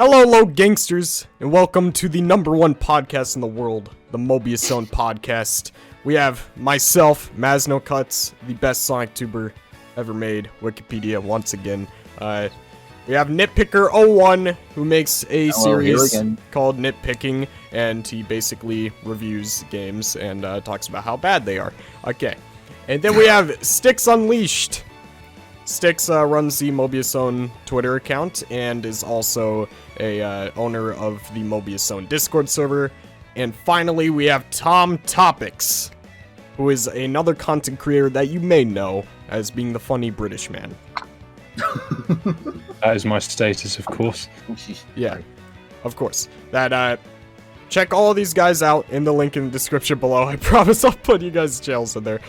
Hello, gangsters, and welcome to the #1 podcast in the world, the Mobius Zone podcast. We have myself, Masno Cuts, the best Sonic tuber ever made, Wikipedia once again. We have Nitpicker01, who makes a series called Nitpicking, and he basically reviews games and talks about how bad they are. Okay, and then we have Sticks Unleashed. Sticks runs the Mobius Zone Twitter account and is also a owner of the Mobius Zone Discord server. And finally, we have Tom Topics, who is another content creator that you may know as being the funny British man. That is my status, of course. Yeah, of course. Check all of these guys out in the link in the description below. I promise I'll put you guys' channels in there.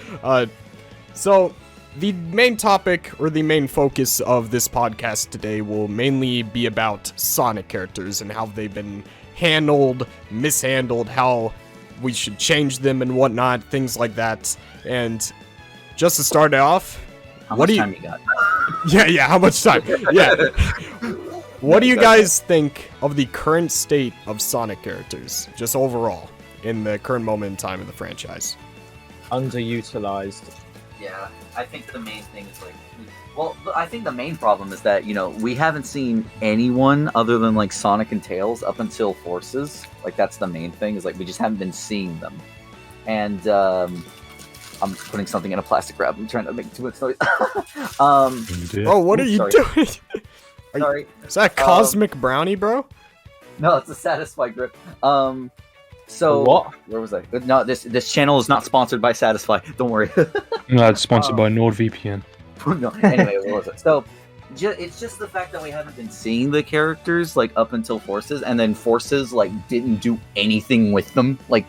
So the main topic, or the main focus of this podcast today, will mainly be about Sonic characters and how they've been handled, mishandled, how we should change them and whatnot, things like that. And just to start it off, how much time you got? Yeah, how much time? Yeah. What do you guys think of the current state of Sonic characters, just overall, in the current moment in time in the franchise? Underutilized. Yeah, I think the main thing is I think the main problem is that, we haven't seen anyone other than like Sonic and Tails up until Forces. Like, that's the main thing, is like we just haven't been seeing them. And I'm putting something in a plastic wrap. I'm trying to make too much noise. Bro, what are you doing? Sorry. Is that a cosmic brownie, bro? No, it's a Satisfy grip. So what? Where was I? No, this channel is not sponsored by Satisfy. Don't worry. No, it's sponsored by NordVPN. No. Anyway, what was it? So it's just the fact that we haven't been seeing the characters like up until Forces, and then Forces like didn't do anything with them, like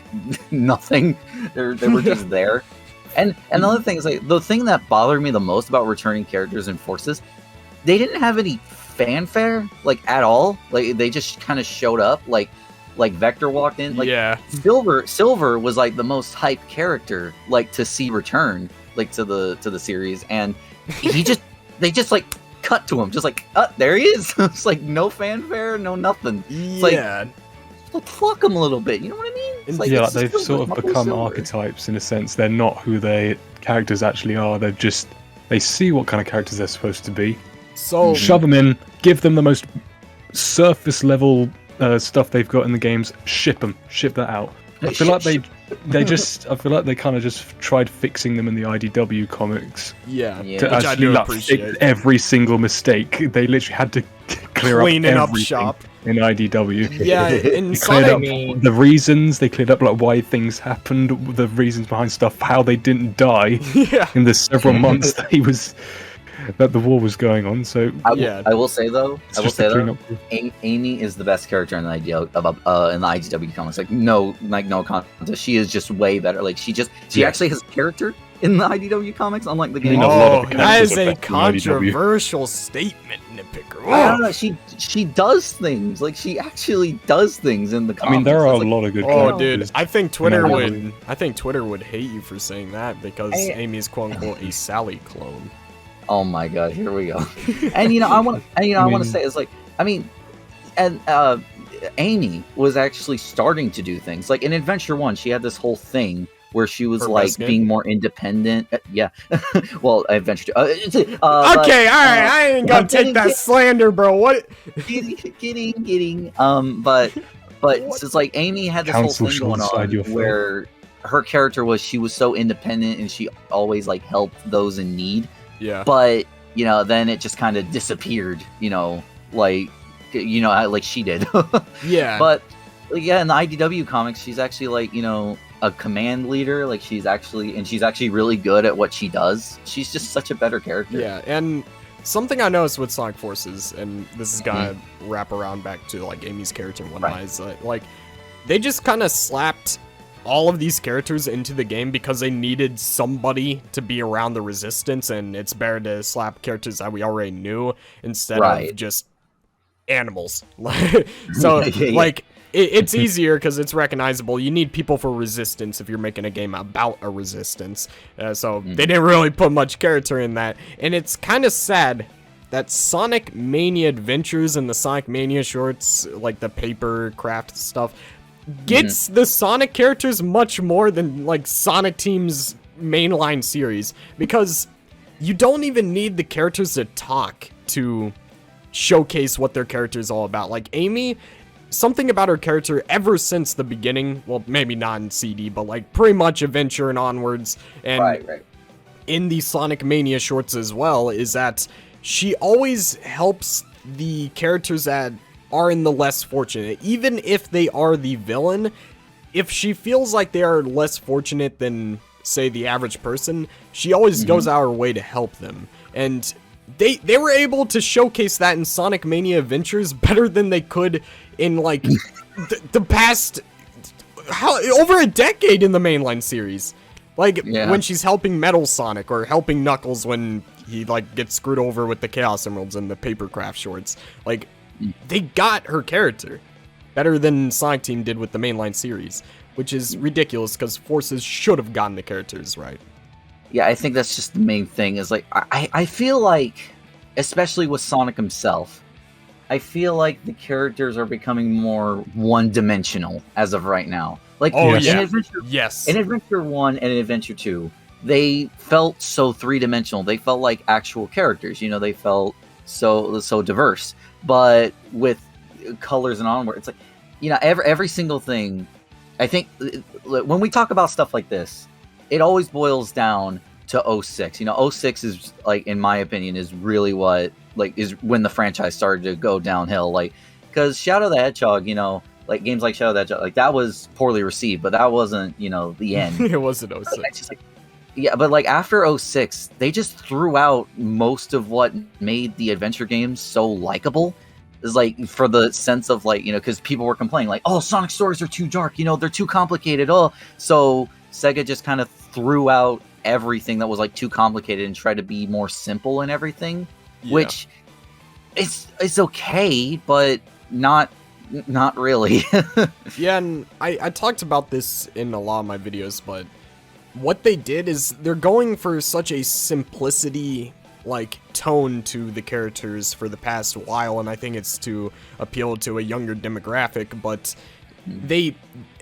nothing. They were just there. And another thing is, like, the thing that bothered me the most about returning characters in Forces, they didn't have any fanfare, like, at all. Like, they just kind of showed up, like Vector walked in. Like, yeah. Silver was like the most hyped character, like, to see return, like, to the series, and they just like cut to him, just like, there he is. It's like no fanfare, no nothing. It's yeah. Like fuck them a little bit, you know what I mean? It's like, yeah, it's they've sort of become Silver. archetypes in a sense. They're not who their characters actually are. They see what kind of characters they're supposed to be. So shove them in, give them the most surface level stuff they've got in the games. Ship that out. I feel like I feel like they kind of just tried fixing them in the IDW comics. Yeah. To Which I actually do like, appreciate. fix every single mistake. They literally had to Cleaning up up shop in IDW. Yeah, in They Sonic. cleared up the reasons. They cleared up like why things happened, the reasons behind stuff, how they didn't die Yeah. in the several months that the war was going on. So I will say though, Amy is the best character in the IDW comics. Like no contest. She is just way better. Like she actually has character in the IDW comics, unlike the game. Oh, that is a controversial statement, Nitpicker. I don't know. She does things. Like she actually does things in the comics. I mean, there are a lot of good characters. Oh, dude, I think Twitter would hate you for saying that because Amy's quote unquote a Sally clone. Oh my god, here we go. And I want to say is like, I mean, and Amy was actually starting to do things. Like in Adventure 1, she had this whole thing where she was like being more independent. Yeah. Well, Adventure 2. Okay, all right, I ain't gonna take that slander, bro. What? Getting. But it's like Amy had this whole thing going on where her character she was so independent and she always like helped those in need. Yeah. But then it just kind of disappeared. Like she did. Yeah. But yeah, in the IDW comics, she's actually like a command leader. Like she's actually really good at what she does. She's just such a better character. Yeah, and something I noticed with Sonic Forces, and this is gonna wrap around back to like Amy's character and whatnot, is like they just kind of slapped all of these characters into the game because they needed somebody to be around the Resistance, and it's better to slap characters that we already knew instead of just animals. So like it's easier because it's recognizable. You need people for Resistance if you're making a game about a Resistance. So they didn't really put much character in that, and it's kind of sad that Sonic Mania Adventures and the Sonic Mania shorts, like the paper craft stuff, gets the Sonic characters much more than like Sonic Team's mainline series, because you don't even need the characters to talk to showcase what their character is all about. Like Amy, something about her character ever since the beginning, well, maybe not in CD, but like pretty much Adventure and onwards, and Right. in the Sonic Mania shorts as well, is that she always helps the characters that are in the less fortunate. Even if they are the villain, if she feels like they are less fortunate than, say, the average person, she always goes out her way to help them. And they were able to showcase that in Sonic Mania Adventures better than they could in, like, the past... over a decade in the mainline series. Like, when she's helping Metal Sonic, or helping Knuckles when he, like, gets screwed over with the Chaos Emeralds and the Papercraft shorts. Like, they got her character better than Sonic Team did with the mainline series, which is ridiculous, because Forces should have gotten the characters right. Yeah, I think that's just the main thing, is, like, I feel like, especially with Sonic himself, I feel like the characters are becoming more one-dimensional as of right now. Like, Oh, Yes. yeah. in Adventure 1 and in Adventure 2, they felt so three-dimensional. They felt like actual characters, you know, they felt so diverse. But with Colors and Onward, it's like, you know, every single thing, I think, when we talk about stuff like this, it always boils down to 06. You know, 06 is, like, in my opinion, is really what, like, is when the franchise started to go downhill. Like, because Shadow the Hedgehog, you know, like, games like Shadow the Hedgehog, like, that was poorly received, but that wasn't, you know, the end. It wasn't 06. It's just like, yeah, but, like, after 06, they just threw out most of what made the adventure games so likable. Is like, for the sense of, like, you know, because people were complaining, like, oh, Sonic stories are too dark, you know, they're too complicated. Oh, so Sega just kind of threw out everything that was, like, too complicated and tried to be more simple and everything, which it's okay, but not really. Yeah, and I talked about this in a lot of my videos, but what they did is they're going for such a simplicity, like, tone to the characters for the past while, and I think it's to appeal to a younger demographic, but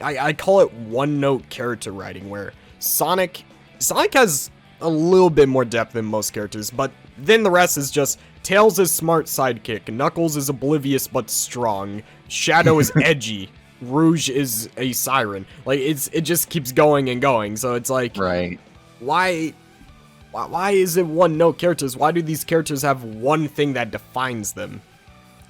I call it one-note character writing, where Sonic has a little bit more depth than most characters, but then the rest is just Tails is smart sidekick, Knuckles is oblivious but strong, Shadow is edgy, Rouge is a siren. Like, it just keeps going and going, so it's like, Right. why is it one-note characters? Why do these characters have one thing that defines them?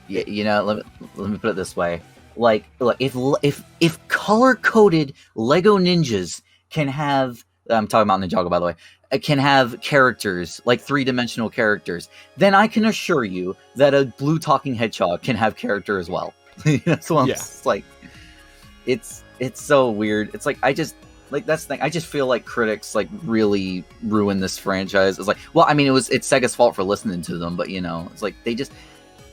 Yeah, you know, let me put it this way. Like, look, if color-coded Lego ninjas can have, I'm talking about Ninjago, by the way, can have characters, like three-dimensional characters, then I can assure you that a blue talking hedgehog can have character as well. That's what I'm just, like, it's so weird. It's like, that's the thing. I just feel like critics, like, really ruin this franchise. It's like, well, I mean, it's Sega's fault for listening to them, but, you know, it's like, they just,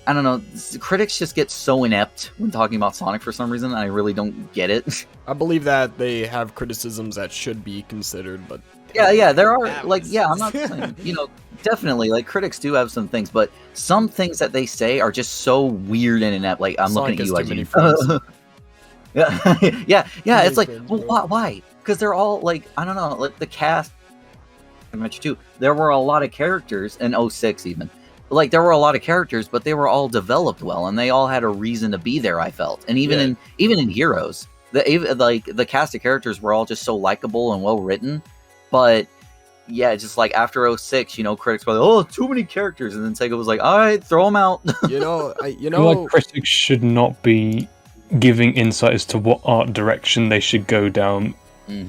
I don't know, critics just get so inept when talking about Sonic for some reason, and I really don't get it. I believe that they have criticisms that should be considered, but... Yeah, there are, like, yeah, I'm not saying, you know, definitely, like, critics do have some things, but some things that they say are just so weird and inept. Like, I'm Sonic looking at you, has too many IGN. friends. yeah, it's like, well, why? Because they're all, like, I don't know, like, the cast, Adventure 2, there were a lot of characters, in 06 even, like, there were a lot of characters, but they were all developed well, and they all had a reason to be there, I felt. And even in Heroes, the cast of characters were all just so likable and well written. But yeah, just like after 06, you know, critics were like, oh, too many characters, and then Sega was like, all right, throw them out. I feel like critics should not be giving insight as to what art direction they should go down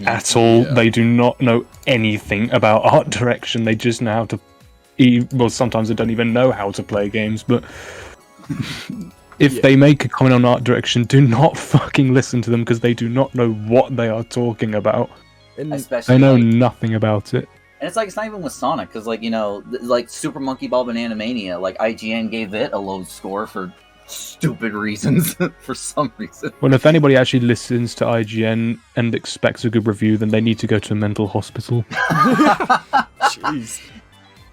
at all. Yeah. They do not know anything about art direction. They just know how to. Well, sometimes they don't even know how to play games. But if they make a comment on art direction, do not fucking listen to them, because they do not know what they are talking about. Especially, they know like, nothing about it. And it's like, it's not even with Sonic, because, like, you know, like Super Monkey Ball Banana Mania, like, IGN gave it a low score for stupid reasons, for some reason. Well, if anybody actually listens to IGN and expects a good review, then they need to go to a mental hospital. Jeez.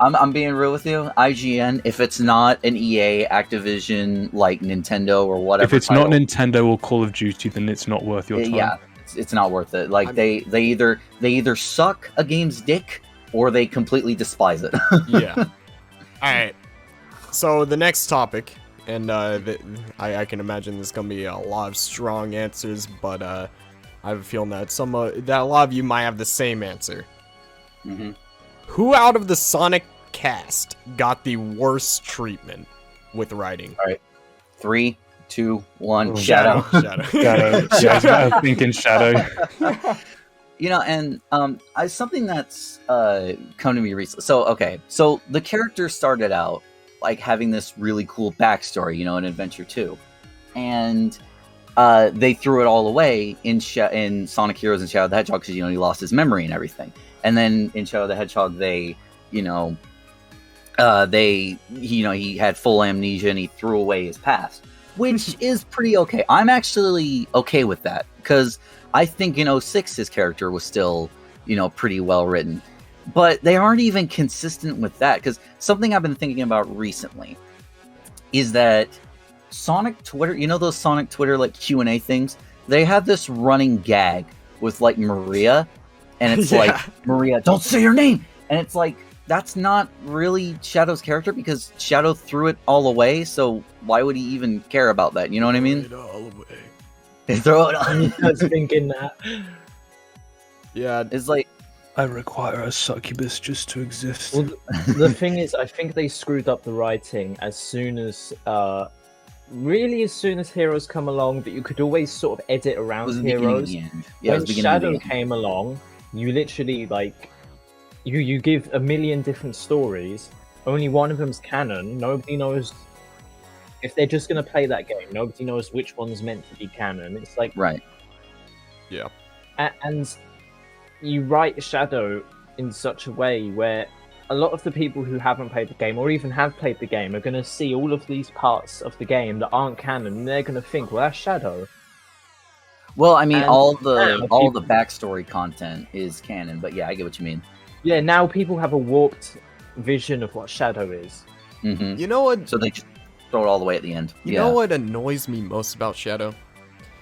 I'm being real with you. IGN, if it's not an EA, Activision, like Nintendo or whatever. If it's title, not Nintendo or Call of Duty, then it's not worth your time. yeah, it's not worth it. Like they either suck a game's dick or they completely despise it. Yeah. All right. So the next topic, and I can imagine there's gonna be a lot of strong answers, but I have a feeling that that a lot of you might have the same answer. Mm-hmm. Who out of the Sonic cast got the worst treatment with writing? All right, 3, 2, 1. Oh, Shadow. Shadow. Shadow. Yeah, I was thinking Shadow. You know, and something that's come to me recently. So the character started out like having this really cool backstory, you know, in Adventure 2, and they threw it all away in Sonic Heroes and Shadow the Hedgehog because, you know, he lost his memory and everything. And then in Shadow the Hedgehog, he had full amnesia and he threw away his past, which is pretty okay. I'm actually okay with that because I think in 06 his character was still, you know, pretty well written. But they aren't even consistent with that, because something I've been thinking about recently is that Sonic Twitter, you know those Sonic Twitter like Q&A things? They have this running gag with like Maria, and it's like, Maria, don't say your name! And it's like, that's not really Shadow's character because Shadow threw it all away, so why would he even care about that? You know what I mean? Throw it all away. They throw it all. I was thinking that. Yeah. It's like, I require a succubus just to exist. Well, the thing is, I think they screwed up the writing as soon as Heroes come along, but you could always sort of edit it around was the beginning of Heroes. the end. Yeah, it was When the beginning of the Shadow end. came along, you literally like you give a million different stories. Only one of them's canon. Nobody knows if they're just gonna play that game. Nobody knows which one's meant to be canon. It's like Right. Yeah. and you write Shadow in such a way where a lot of the people who haven't played the game or even have played the game are going to see all of these parts of the game that aren't canon, and they're going to think, well, that's Shadow. Well, I mean, And all now the backstory content is canon, but yeah, I get what you mean. Yeah, now people have a warped vision of what Shadow is. Hmm. You know what? So they just throw it all the way at the end. You know what annoys me most about Shadow?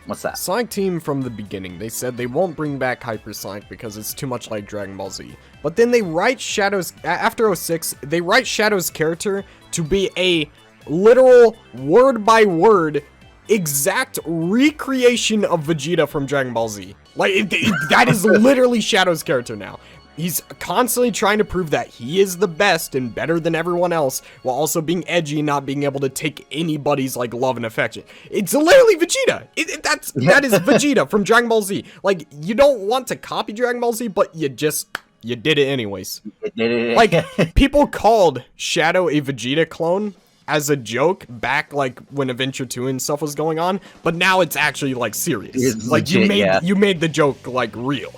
What's that? Sonic Team from the beginning, they said they won't bring back Hypersonic because it's too much like Dragon Ball Z. But then they write Shadow's, after 06, they write Shadow's character to be a literal, word-by-word, exact recreation of Vegeta from Dragon Ball Z. Like, that is literally Shadow's character now. He's constantly trying to prove that he is the best and better than everyone else, while also being edgy and not being able to take anybody's like love and affection. It's literally Vegeta. That is Vegeta from Dragon Ball Z. Like, you don't want to copy Dragon Ball Z, but you did it anyways. Like, people called Shadow a Vegeta clone as a joke back like when Adventure 2 and stuff was going on, but now it's actually like serious. It's like legit, you made the joke like real.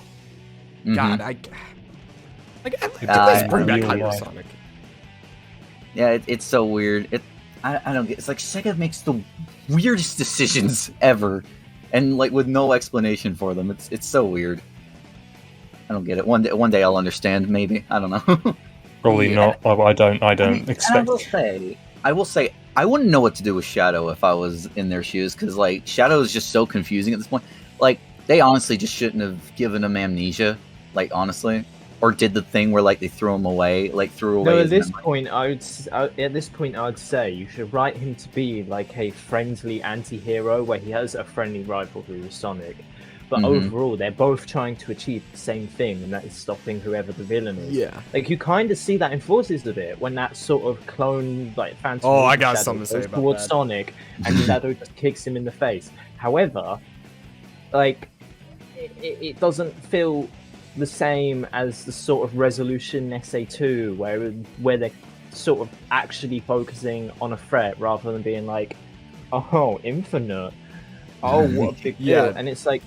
Mhm. God, let's bring back Hypersonic. Yeah, it's so weird. I don't get. It's like Sega makes the weirdest decisions ever, and like with no explanation for them. It's so weird. I don't get it. One day I'll understand. Maybe, I don't know. Probably Yeah. not. I don't And expect. I will say, I wouldn't know what to do with Shadow if I was in their shoes, because like Shadow is just so confusing at this point. Like, they honestly just shouldn't have given him amnesia. Like, honestly. Or did the thing where like they threw him away, No, his at this memory. point, I would say you should write him to be like a friendly anti-hero where he has a friendly rivalry with Sonic. But Mhm. overall, they're both trying to achieve the same thing, and that is stopping whoever the villain is. Yeah. Like, you kind of see that in Forces a bit, when that sort of clone, like, Phantom Oh, I Shadow got something to say goes about towards that. Sonic, and Shadow just kicks him in the face. However, like, it doesn't feel the same as the sort of resolution in SA2, where they're sort of actually focusing on a threat rather than being like, oh, Infinite. Oh, what a big deal. Yeah. And it's like,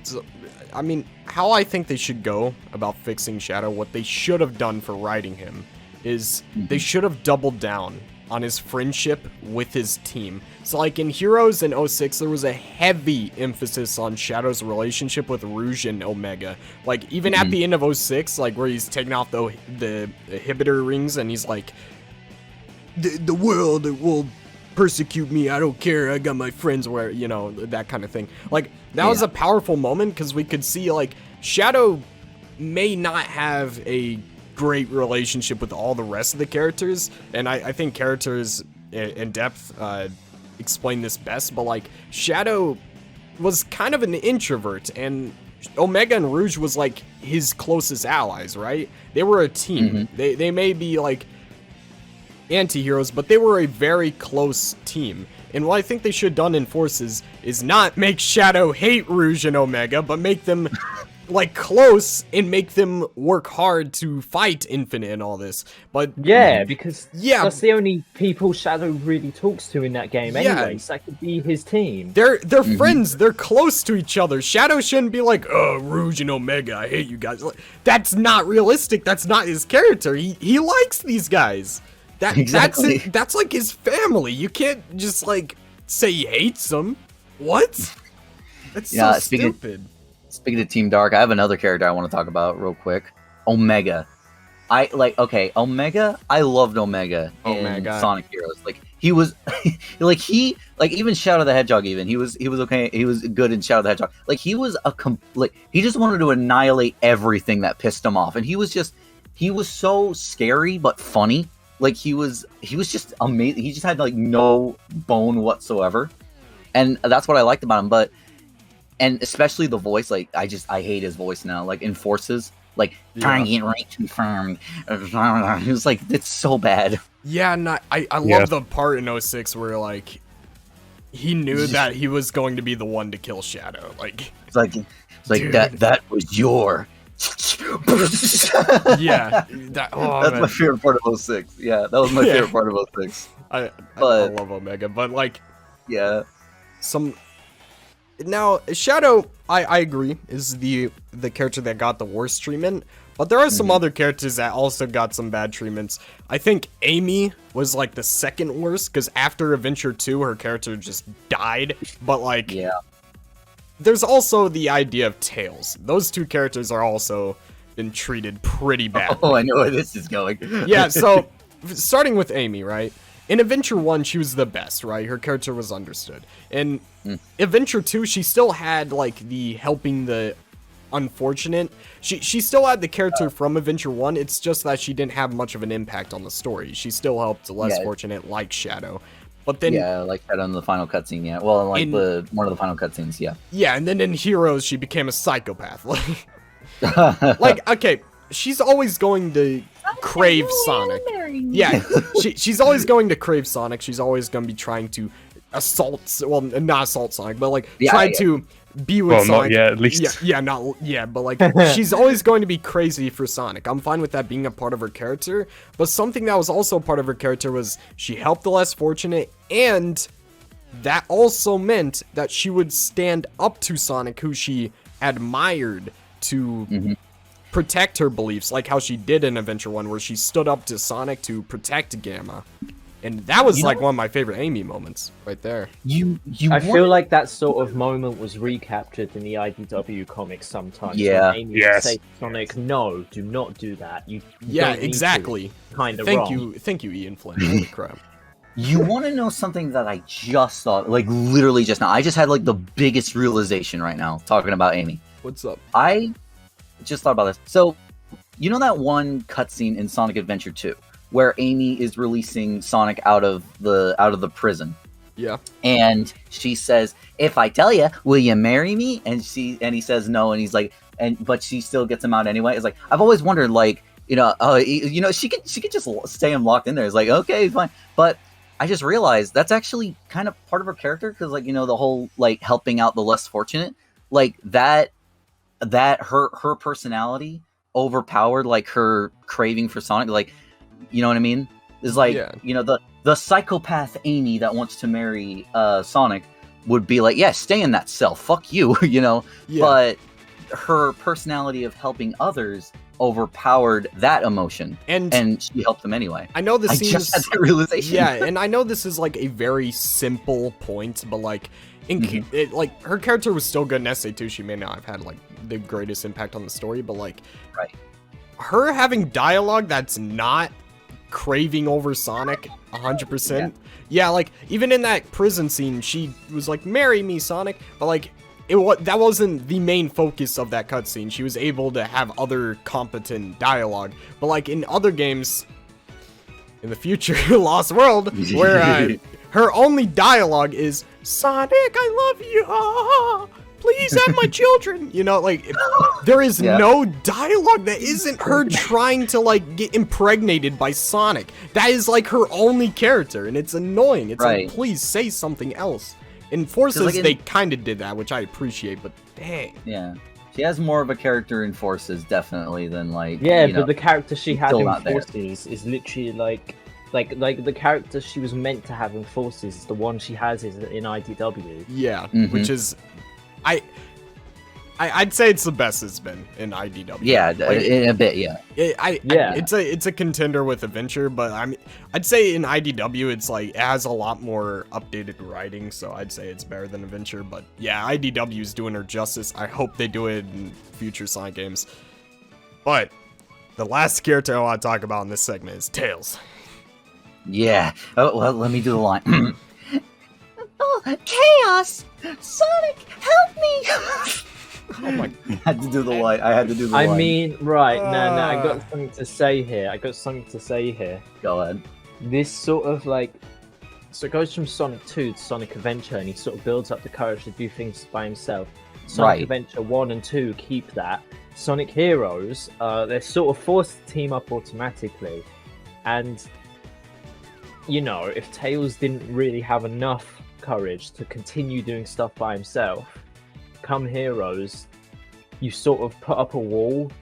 So, I mean, how I think they should go about fixing Shadow, what they should have done for writing him, is they should have doubled down on his friendship with his team. So like in Heroes in 06, there was a heavy emphasis on Shadow's relationship with Rouge and Omega. Like even at the end of 06, like where he's taking off the inhibitor rings and he's like, the world will persecute me, I don't care, I got my friends, where, you know, that kind of thing. Like that was a powerful moment because we could see like Shadow may not have a great relationship with all the rest of the characters, and I think characters in depth explain this best, but like Shadow was kind of an introvert, and Omega and Rouge was like his closest allies, right? They were a team. They may be like anti-heroes, but they were a very close team. And what I think they should have done in Forces is not make Shadow hate Rouge and Omega, but make them like close and make them work hard to fight Infinite and all this. But yeah, because that's the only people Shadow really talks to in that game anyway, so that could be his team. They're friends, they're close to each other. Shadow shouldn't be like, oh, Rouge and Omega, I hate you guys. That's not realistic, that's not his character. He likes these guys. Exactly. That's like his family. You can't just like say he hates them. What? That's so stupid. Speaking of Team Dark, I have another character I want to talk about real quick. Omega. Omega. I loved Omega in Sonic Heroes. Like he was, like even Shadow the Hedgehog. Even he was okay. He was good in Shadow the Hedgehog. Like he was he just wanted to annihilate everything that pissed him off, and he was so scary but funny. Like he was just amazing. He just had like no bone whatsoever, and that's what I liked about him. And especially the voice, like I hate his voice now. Like in Forces, like target rank confirmed. It was like, it's so bad. Yeah, and I love the part in 06 where like he knew that he was going to be the one to kill Shadow. Like it's like that was your. That's my favorite part of 06. Yeah, that was my favorite part of 06. I love Omega, but like now Shadow, I agree, is the character that got the worst treatment, but there are some other characters that also got some bad treatments. I think Amy was like the second worst, because after Adventure 2 her character just died, but like there's also the idea of Tails. Those two characters are also been treated pretty badly. Oh, I know where this is going. Yeah, so starting with Amy, right? In Adventure 1, she was the best, right? Her character was understood. In Adventure 2, she still had, like, the helping the unfortunate. She still had the character from Adventure 1, it's just that she didn't have much of an impact on the story. She still helped the less fortunate, like Shadow. But then, like that on the final cutscene, Well, like one of the final cutscenes, Yeah, and then in Heroes, she became a psychopath. Like, okay, she's always going to crave Sonic. Yeah, she's always going to crave Sonic. She's always going to be trying to not assault Sonic, but like try to be with Sonic. Not yet, at least. But like she's always going to be crazy for Sonic. I'm fine with that being a part of her character, but something that was also part of her character was she helped the less fortunate, and that also meant that she would stand up to Sonic, who she admired, to protect her beliefs, like how she did in Adventure 1, where she stood up to Sonic to protect Gamma. And that was one of my favorite Amy moments right there. I feel like that sort of moment was recaptured in the IDW comics sometimes. Yeah. Amy would say to Sonic, no, do not do that. You exactly. Kind of Thank you, Ian Flynn. Holy crap. You want to know something that I just thought, like literally just now? I just had like the biggest realization right now talking about Amy. What's up? I just thought about this. So, you know that one cutscene in Sonic Adventure 2 where Amy is releasing Sonic out of the prison? Yeah. And she says, "If I tell you, will you marry me?" And he says no, and he's like, but she still gets him out anyway. It's like, I've always wondered, like, she could just stay him locked in there. It's like, okay, fine. But I just realized that's actually kind of part of her character, because like, the whole like helping out the less fortunate, like that her personality overpowered like her craving for Sonic. Like, you know what I mean? It's like, the psychopath Amy that wants to marry Sonic would be like, yeah, stay in that cell, fuck you, But her personality of helping others overpowered that emotion, And she helped them anyway. I know this I seems just had that realization. yeah, and I know this is like a very simple point, but like like her character was still good in SA2. She may not have had like the greatest impact on the story, but like Right. her having dialogue that's not craving over Sonic 100%. Yeah, like even in that prison scene, she was like, "Marry me, Sonic," but like that wasn't the main focus of that cutscene. She was able to have other competent dialogue, but like in other games in the future, Lost World, where her only dialogue is "Sonic, I love you. Ah, please have my children." You know, like there is no dialogue that isn't her trying to like get impregnated by Sonic. That is like her only character, and it's annoying. It's like, please say something else. In Forces, like they kind of did that, which I appreciate, but dang. Yeah. She has more of a character in Forces, definitely, than like. Yeah, you but know, the character she had still in not there. Forces is literally like the character she was meant to have in Forces is the one she has is in IDW. Yeah, which is, I'd say it's the best it's been in IDW. Yeah, Like, in a bit, yeah. It's a contender with Adventure, but I mean, I'd say in IDW it's like it has a lot more updated writing, so I'd say it's better than Adventure. But yeah, IDW is doing her justice. I hope they do it in future Sonic games. But the last character I want to talk about in this segment is Tails. Yeah. Oh, well, let me do the line. Oh, chaos! Sonic, help me! Oh my! I had to do the line. I had to do the line. I mean, right, no, I got something to say here. Go ahead. This sort of like, so it goes from Sonic 2 to Sonic Adventure, and he sort of builds up the courage to do things by himself. Sonic Adventure 1 and 2 keep that. Sonic Heroes, they're sort of forced to team up automatically, and you know, if Tails didn't really have enough courage to continue doing stuff by himself, come Heroes, you sort of put up a wall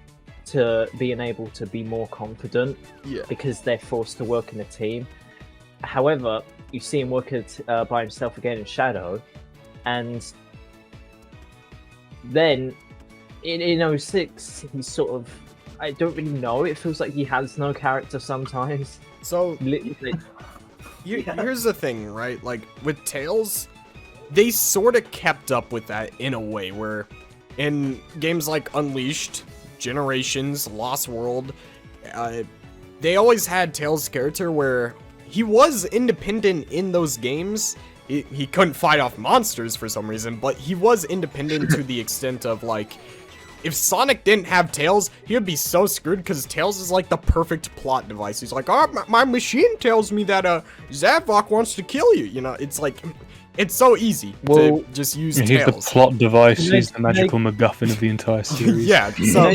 to being able to be more confident because they're forced to work in a team. However, you see him work by himself again in Shadow, and then in 06, he's sort of, I don't really know, it feels like he has no character sometimes. So Literally. here's the thing, right? Like with Tails, they sort of kept up with that in a way where in games like Unleashed, Generations, Lost World, they always had Tails' character where he was independent in those games. He couldn't fight off monsters for some reason, but he was independent to the extent of like, if Sonic didn't have Tails, he would be so screwed because Tails is like the perfect plot device. He's like, oh, my machine tells me that Zavok wants to kill you. You know, it's like, it's so easy to just use He's Tails. the plot device. He's the magical MacGuffin of the entire series. Yeah, so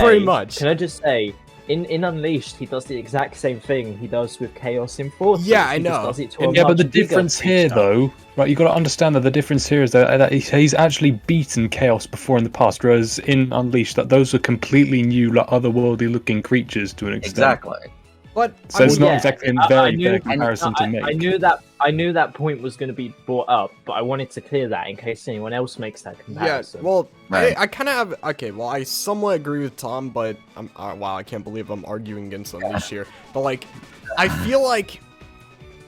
pretty much. Can I just say, in Unleashed, he does the exact same thing he does with Chaos in Forces. Yeah, I He just know. does it to a Yeah, but much the bigger difference here, extent. though, right? You got to understand that the difference here is that he's actually beaten Chaos before in the past, whereas in Unleashed, that those are completely new, like otherworldly-looking creatures to an extent. Exactly. But So it's not Yeah, exactly a I very knew- fair comparison to make. I knew that point was going to be brought up, but I wanted to clear that in case anyone else makes that yeah, comparison. well, Right. I kind of have, okay, well, I somewhat agree with Tom, but wow, I can't believe I'm arguing against Unleashed here. But like, I feel like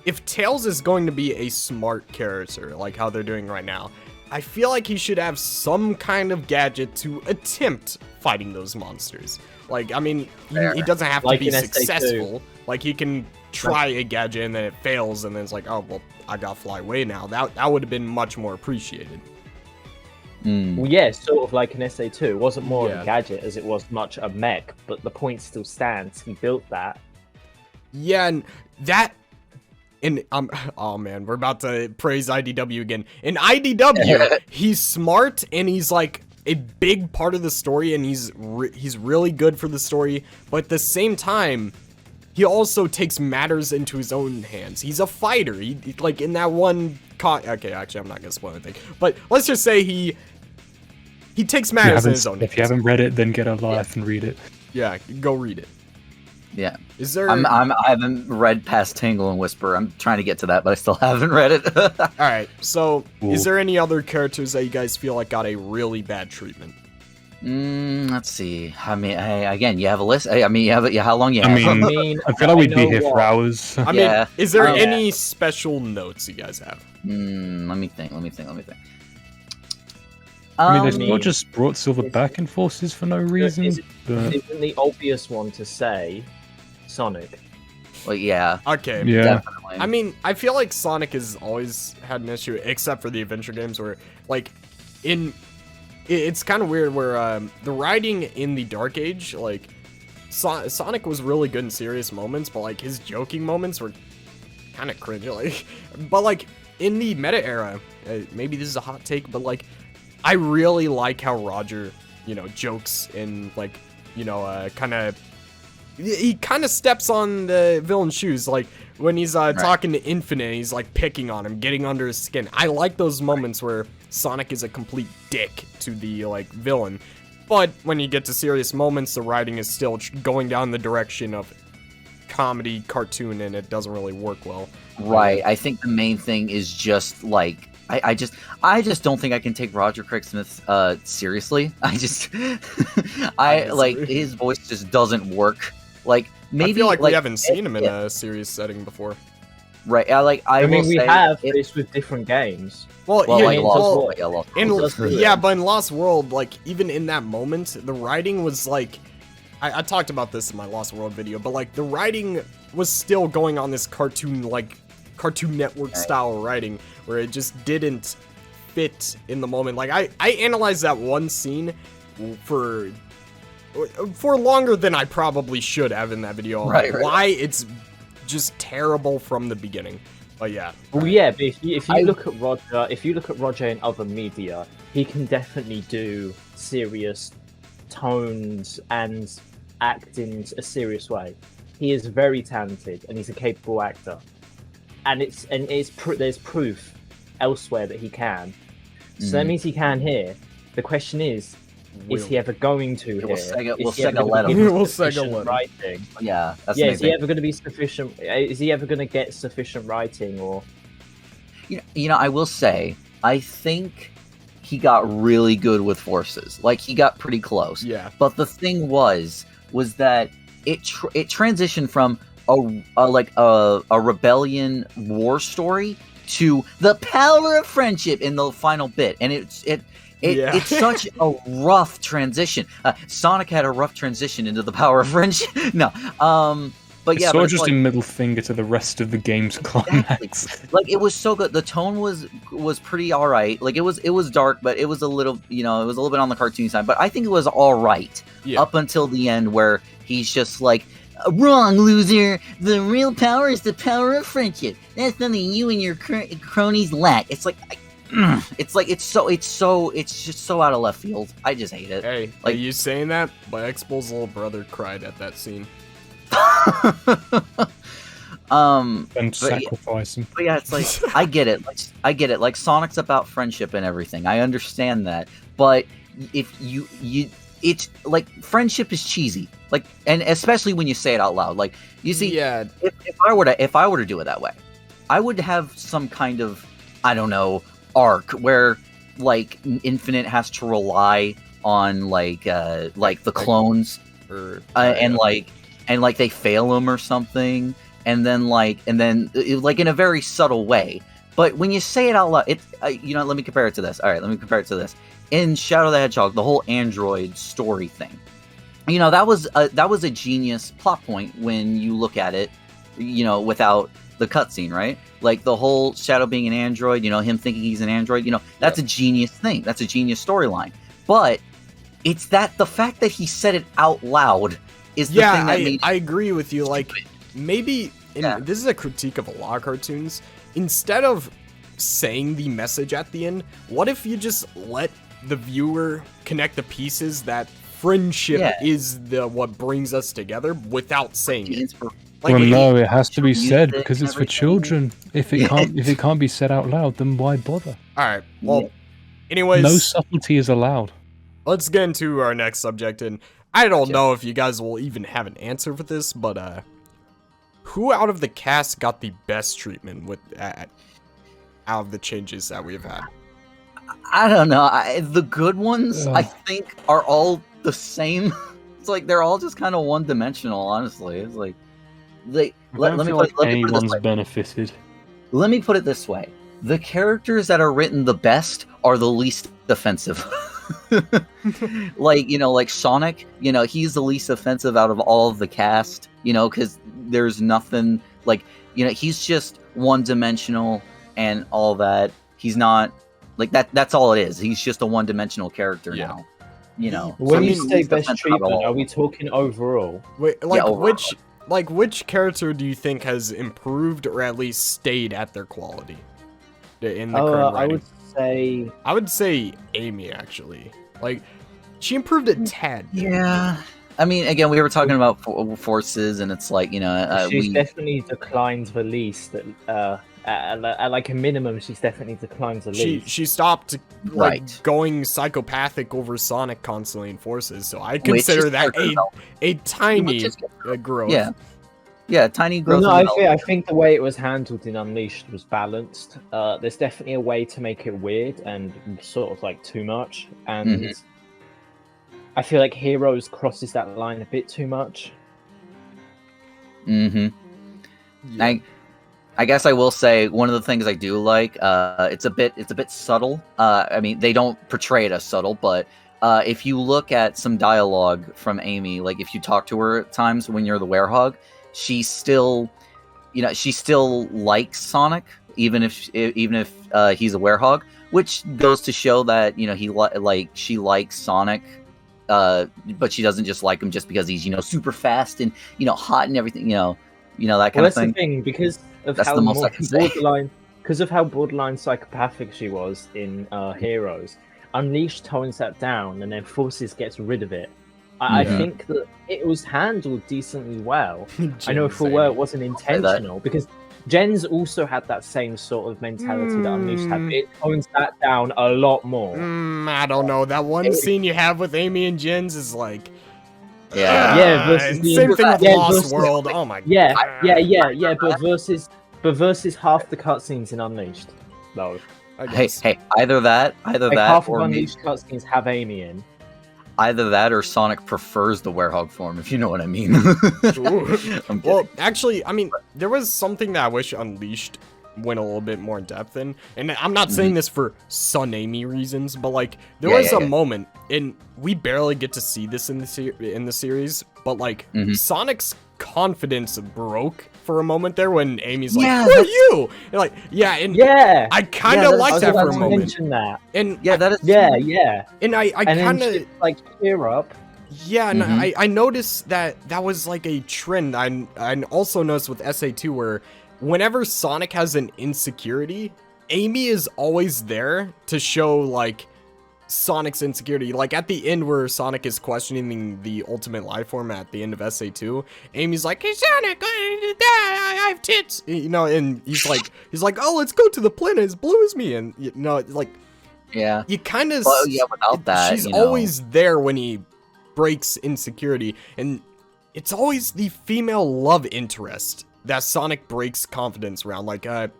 if Tails is going to be a smart character, like how they're doing right now, I feel like he should have some kind of gadget to attempt fighting those monsters. Like, I mean, he doesn't have Like to be in SA2. successful. Like, he can try a gadget and then it fails, and then it's like, oh, well, I gotta fly away now. That would have been much more appreciated. Well, yeah, sort of like an SA2. It wasn't more of Yeah. a gadget as it was much a mech, but the point still stands. He built that. Yeah, and that... And oh man, we're about to praise IDW again. In IDW, he's smart and he's like a big part of the story, and he's really good for the story. But at the same time, he also takes matters into his own hands. He's a fighter. He like in that one. Okay, actually, I'm not gonna spoil anything. But let's just say he takes matters in his own hands. If you haven't read it, then get a life and read it. Yeah, go read it. Yeah. Is there? I haven't read past Tangle and Whisper. I'm trying to get to that, but I still haven't read it. All right. So, Ooh. is there any other characters that you guys feel like got a really bad treatment? Let's see. I mean, hey, again, you have a list. I mean, you have how long you have? I mean, I feel like we'd be here for hours. I Yeah. mean, is there Yeah. any special notes you guys have? Let me think. I mean, they Um, still just brought Silver back in forces for no reason. But Isn't the obvious one to say Sonic? well, yeah, Okay. yeah, definitely. I mean, I feel like Sonic has always had an issue, except for the adventure games, where, like, it's kind of weird where the writing in the Dark Age, like, Sonic was really good in serious moments, but, like, his joking moments were kind of cringe. Like, but, like, in the meta era, maybe this is a hot take, but, like, I really like how Roger, jokes and, like, kind of... He kind of steps on the villain's shoes, like, when he's talking to Infinite, he's, like, picking on him, getting under his skin. I like those moments where Sonic is a complete dick to the, like, villain. But when you get to serious moments, the writing is still going down the direction of comedy, cartoon, and it doesn't really work well. Right. I think the main thing is just like I just don't think I can take Roger Craig Smith seriously. I like his voice just doesn't work. Like maybe I feel like we haven't seen him in a serious setting before. Right. I mean, will we say have, it- but it's with different games. Well, well, yeah, like Lost well, World, yeah, Lost in, World. Lost World. yeah, but in Lost World, like, even in that moment, the writing was like, I talked about this in my Lost World video, but, like, the writing was still going on this Cartoon Network style writing, where it just didn't fit in the moment. Like, I analyzed that one scene for longer than I probably should have in that video. Right. Why it's just terrible from the beginning. But yeah. Well, yeah, but if you look at Roger in other media, he can definitely do serious tones and act in a serious way. He is very talented and he's a capable actor, and there's proof elsewhere that he can. So that means he can here. The question is he ever going to here? Will Sega Is he ever let gonna him? give Will sufficient Sega let him? writing? Yeah. That's Yeah, the is main he thing. ever going to be sufficient? Is he ever going to get sufficient writing? Or You know, I will say, I think he got really good with Forces. Like, he got pretty close. Yeah. But the thing was that it transitioned from a rebellion war story to the power of friendship in the final bit, and it's such a rough transition. Sonic had a rough transition into the power of friendship. No, but it's yeah, sort but of just a middle finger to the rest of the game's climax. like it was so good. The tone was pretty all right. Like it was dark, but it was a little, it was a little bit on the cartoon side. But I think it was all right up until the end, where he's just like, "Wrong, loser. The real power is the power of friendship. That's something you and your cronies lack." It's like, it's just so out of left field. I just hate it. Hey, Like- are you saying that? My ex-bull's little brother cried at that scene. And sacrifice him. But yeah, it's like I get it. Like Sonic's about friendship and everything. I understand that. But if you it's like friendship is cheesy. Like, and especially when you say it out loud. Like, you see, Yeah. if I were to do it that way, I would have some kind of, I don't know, arc where like Infinite has to rely on like the clones Or and like they fail him or something, and then in a very subtle way. But when you say it out loud, let me compare it to this. All right, let me compare it to this. In Shadow the Hedgehog, the whole android story thing, that was a genius plot point when you look at it, without the cutscene, right? Like the whole Shadow being an android, him thinking he's an android, that's a genius thing. That's a genius storyline. But it's the fact that he said it out loud is the thing that made I agree with you. Like, maybe this is a critique of a lot of cartoons. Instead of saying the message at the end, what if you just let the viewer connect the pieces that friendship is what brings us together without saying it? Like, Well, no, it has to be said music because and it's for everything. children. If it can't be said out loud, then why bother? All right. Well, anyways, No subtlety is allowed. let's get into our next subject. And I don't know if you guys will even have an answer for this, but who out of the cast got the best treatment out of the changes that we've had? I don't know. The good ones, I think, are all the same. It's like they're all just kind of one-dimensional. Honestly, it's like let me feel put, like let me put it this anyone's way. benefited. Let me put it this way: the characters that are written the best are the least offensive. like Sonic, he's the least offensive out of all of the cast. Because there's nothing like he's just one-dimensional and all that. He's not like that. That's all it is. He's just a one-dimensional character now. When you he's say least best offensive out of treatment, all are of we them. talking overall? Wait, overall. which character do you think has improved or at least stayed at their quality in the current I writing? I would say Amy, actually. Like, she improved a tad. Yeah. I mean, again, we were talking about forces, and it's like she's definitely declined the least. At like a minimum, she's definitely declined the least. She stopped Right. going psychopathic over Sonic constantly in Forces, so I Which consider is that character a tiny Which is- growth. Yeah, tiny Well, growth. no, in I development. think the way it was handled in Unleashed was balanced. There's definitely a way to make it weird and sort of like too much, and I feel like Heroes crosses that line a bit too much. Mm-hmm. Yeah. I guess I will say one of the things I do like. It's a bit subtle. I mean, they don't portray it as subtle, but if you look at some dialogue from Amy, like if you talk to her at times when you're the werehog, she still likes Sonic, even if he's a werehog, which goes to show that she likes Sonic. But she doesn't just like him just because he's super fast and hot and everything. That kind Well, of that's the thing. thing, because of That's how the most I can say. borderline psychopathic she was in Heroes. Unleashed tones that down, and then Forces gets rid of it. I Yeah. think that it was handled decently well. I know Jen's full well Amy. it wasn't that. intentional, because Jen's also had that same sort of mentality that Unleashed had. But it tones that down a lot more. I don't know. That one scene you have with Amy and Jens is like, Yeah. Yeah, versus and the same thing with yeah, Lost versus- World. Oh my Yeah, god. but versus half the cutscenes in Unleashed, though. I Hey, guess. either that, Like half of or Unleashed cutscenes have Amy in. either that, or Sonic prefers the werehog form, if you know what I mean. Ooh. I'm Well, kidding. actually, I mean, there was something that I wish Unleashed went a little bit more in depth in, and I'm not saying this for Sun Amy reasons, but like there was a moment, and we barely get to see this in the series, but like Sonic's confidence broke for a moment there when Amy's like, Yeah, "Who are you?" And like, yeah, and Yeah, I kind Yeah, of that's- like I was that about for a to moment, mention that. and Yeah, that is. Yeah, and I and then kind she, of. like cheer up. Yeah, and Mhm. I noticed that was like a trend. I also noticed with SA2 where whenever Sonic has an insecurity, Amy is always there to show like Sonic's insecurity. Like at the end where Sonic is questioning the ultimate life form at the end of SA2, Amy's like, "Hey Sonic, I have tits," and he's like, "Oh, let's go to the planet as blue as me," and like Yeah. you kind of Well, yeah, without that, she's always there when he breaks insecurity, and it's always the female love interest that Sonic breaks confidence around. Like I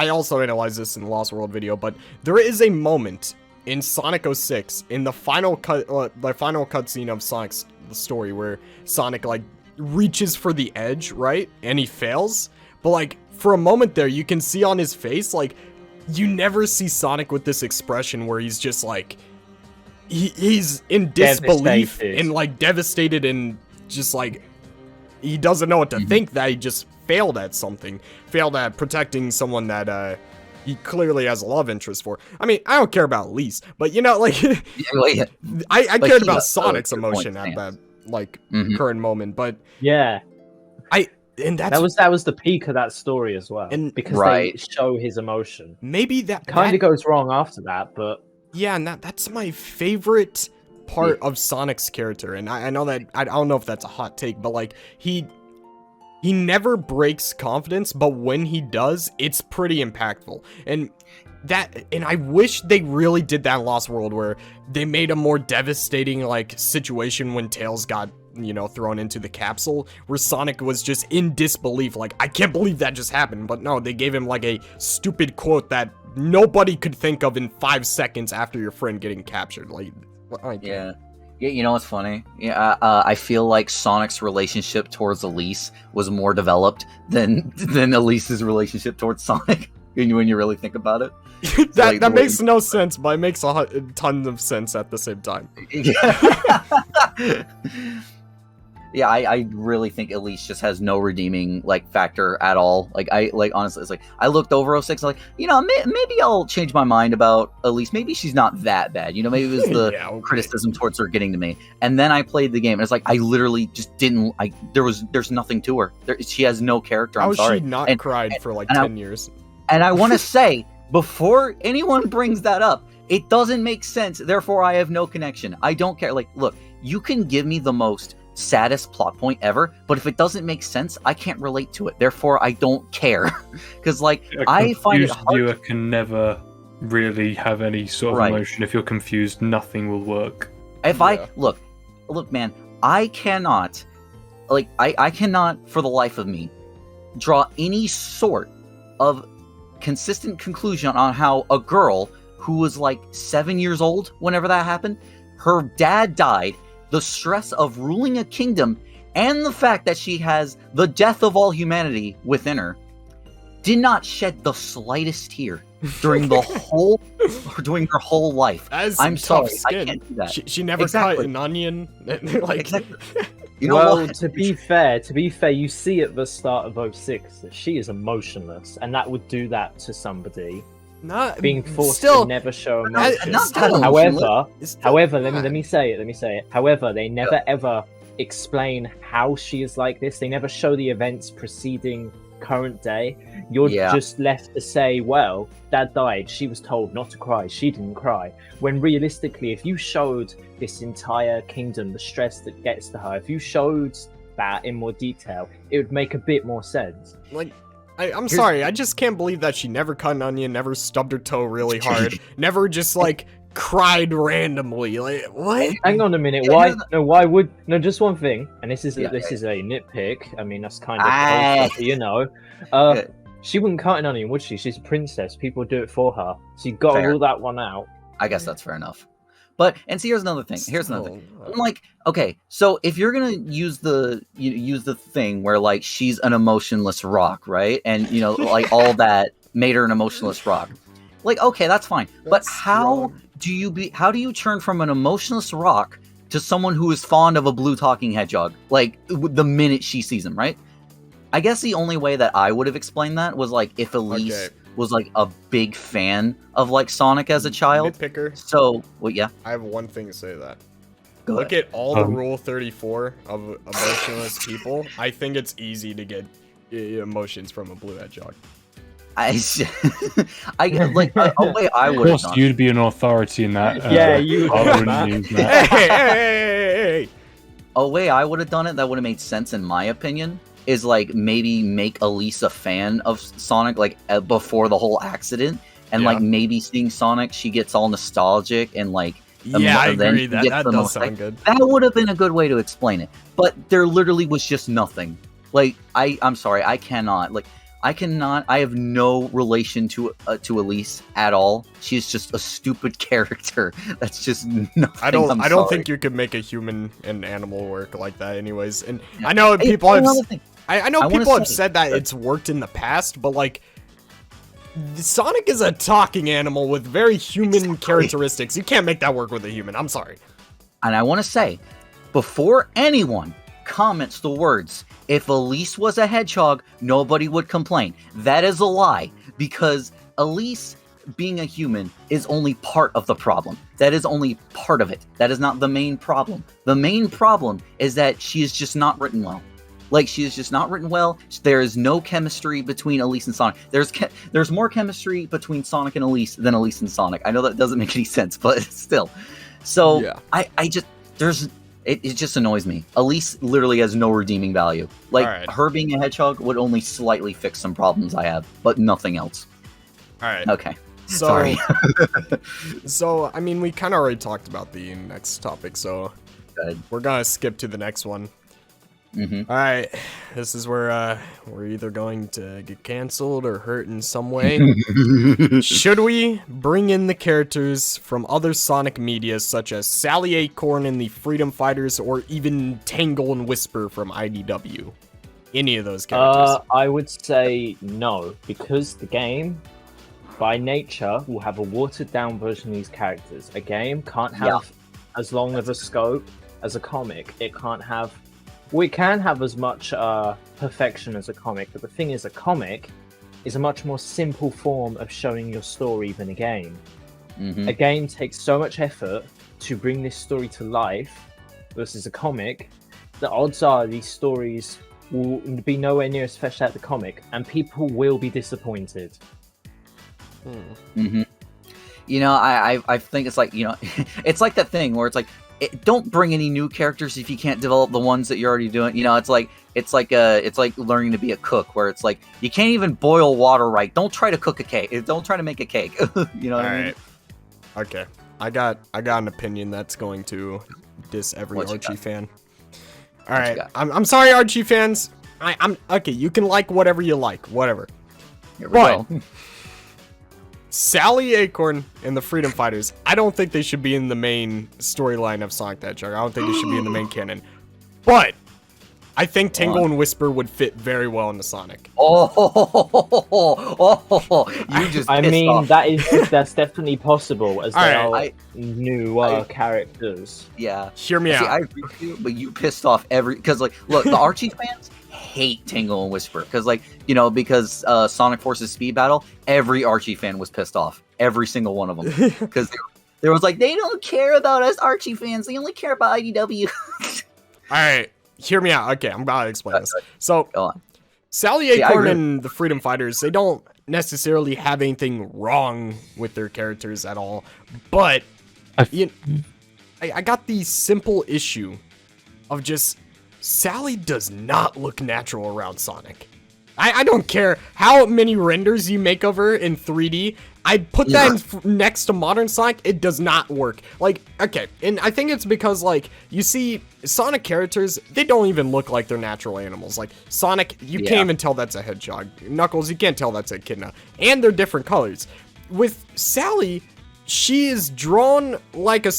also analyzed this in the Lost World video, but there is a moment in Sonic 06 in the final cutscene of Sonic's story where Sonic like reaches for the edge, right, and he fails, but like for a moment there you can see on his face, like you never see Sonic with this expression where he's just like he's in disbelief Devastated. and like devastated and just like he doesn't know what to think, that he just failed at something, failed at protecting someone that he clearly has a love interest for. I mean, I don't care about Lise, but like Yeah, well, yeah. I Like, cared he about does, Sonic's to your point, emotion at that Sans. like Mhm. current moment, but Yeah, and that's that was the peak of that story as well, And- because Right. they show his emotion. maybe that Kind of goes wrong after that, but yeah, and that's my favorite part of Sonic's character, and I know that I don't know if that's a hot take, but like he never breaks confidence, but when he does, it's pretty impactful. And I wish they really did that in Lost World, where they made a more devastating like situation when Tails got thrown into the capsule, where Sonic was just in disbelief, like I can't believe that just happened. But no, they gave him like a stupid quote that nobody could think of in 5 seconds after your friend getting captured. Like Yeah. Yeah, you know what's funny? Yeah, I feel like Sonic's relationship towards Elise was more developed than Elise's relationship towards Sonic. When you really think about it, that makes no sense, but it makes a ton of sense at the same time. Yeah, I really think Elise just has no redeeming factor at all. Honestly, it's like I looked over 06, like maybe I'll change my mind about Elise. Maybe she's not that bad. Maybe it was the criticism towards her getting to me. And then I played the game, and it's like I literally just didn't. There's nothing to her. She has no character. I'm sorry. How she not cried for 10 years? And I want to say before anyone brings that up, it doesn't make sense. Therefore, I have no connection. I don't care. Look, you can give me the most saddest plot point ever, but if it doesn't make sense, I can't relate to it. Therefore, I don't care. Because I find it hard. A viewer can never really have any sort of emotion. If you're confused, nothing will work. If I look, man, I cannot, I cannot for the life of me draw any sort of consistent conclusion on how a girl who was 7 years old whenever that happened, her dad died, the stress of ruling a kingdom, and the fact that she has the death of all humanity within her, did not shed the slightest tear during her whole life. I'm sorry, skin. I can't do that. She never cut an onion. Exactly. To be fair, you see at the start of 06 that she is emotionless, and that would do that to somebody. Not being forced still, to never show emotion. However, let me say it. However, they never ever explain how she is like this. They never show the events preceding current day. You're just left to say, well, Dad died. She was told not to cry. She didn't cry. When realistically, if you showed this entire kingdom, the stress that gets to her, if you showed that in more detail, it would make a bit more sense. I'm sorry, I just can't believe that she never cut an onion, never stubbed her toe really hard, never just cried randomly. What? Hang on a minute. Why? No, just one thing. And this is a nitpick. I mean, that's kind of she wouldn't cut an onion, would she? She's a princess. People do it for her. So you got to rule that one out. I guess that's fair enough. And see, here's another thing. I'm okay, so if you're gonna use the thing where she's an emotionless rock, right? And all that made her an emotionless rock. Okay, that's fine. But how do you turn from an emotionless rock to someone who is fond of a blue talking hedgehog? The minute she sees him, right? I guess the only way that I would have explained that was if Elise was a big fan of Sonic as a child. Nitpicker. So, well, yeah. I have one thing to say to that. Look at all the Rule 34 of emotionless people. I think it's easy to get emotions from a blue hedgehog. A way I would. Of course, you'd be an authority in that. You. Hey. A way I would have done it that would have made sense in my opinion is maybe make Elise a fan of Sonic before the whole accident, and maybe seeing Sonic, she gets all nostalgic and I agree. That does sound good. That would have been a good way to explain it. But there literally was just nothing. I'm sorry, I cannot. I have no relation to Elise at all. She's just a stupid character. That's just nothing. I don't think you could make a human and animal work like that anyways. And I know people have said that it's worked in the past, but Sonic is a talking animal with very human characteristics. You can't make that work with a human. I'm sorry. And I want to say, before anyone comments the words, if Elise was a hedgehog, nobody would complain. That is a lie, because Elise being a human is only part of the problem. That is only part of it. That is not the main problem. The main problem is that she is just not written well. She is just not written well. There is no chemistry between Elise and Sonic. There's more chemistry between Sonic and Elise than Elise and Sonic. I know that doesn't make any sense, but still. So It just annoys me. Elise literally has no redeeming value. Her being a hedgehog would only slightly fix some problems I have, but nothing else. All right. Okay. Sorry. So, I mean, we kind of already talked about the next topic, so we're going to skip to the next one. Mm-hmm. All right, this is where we're either going to get canceled or hurt in some way. Should we bring in the characters from other Sonic media, such as Sally Acorn in the Freedom Fighters, or even Tangle and Whisper from IDW? Any of those characters? I would say no, because the game, by nature, will have a watered-down version of these characters. A game can't have as long of a scope as a comic. It can't have... We can have as much perfection as a comic, but the thing is, a comic is a much more simple form of showing your story than a game. Mm-hmm. A game takes so much effort to bring this story to life versus a comic. The odds are these stories will be nowhere near as fleshed out the comic, and people will be disappointed. Mm-hmm. You know, I think it's like, you know, it's like that thing where it's like, don't bring any new characters if you can't develop the ones that you're already doing. You know, it's like learning to be a cook, where it's like you can't even boil water right. Don't try to cook a cake. Don't try to make a cake. You know what I mean? Okay. I got an opinion that's going to diss every Archie fan. All right. I'm sorry, Archie fans. I'm okay. You can like whatever you like, whatever. Here we go. Sally Acorn and the Freedom Fighters, I don't think they should be in the main storyline of Sonic the Hedgehog. I don't think they should be in the main canon. But I think Tangle and Whisper would fit very well into Sonic. You just I mean, off. that's definitely possible, as they Alright, are new characters. Yeah. Hear me See, out. I agree with you, but you pissed off because, like, look, the Archie fans hate Tangle and Whisper because, like, you know, because Sonic Forces Speed Battle, every Archie fan was pissed off, every single one of them, because there was like, they don't care about us Archie fans, they only care about IDW. All right, hear me out. Okay, I'm about to explain this. So, Go on. Sally Acorn and the Freedom Fighters, they don't necessarily have anything wrong with their characters at all, but I got the simple issue of just Sally does not look natural around Sonic. I don't care how many renders you make of her in 3D. I put that next to modern Sonic, it does not work. Like, okay, and I think it's because, like, you see Sonic characters, they don't even look like they're natural animals. Like, Sonic, you can't even tell that's a hedgehog. Knuckles, you can't tell that's a echidna. And they're different colors. With Sally, she is drawn like a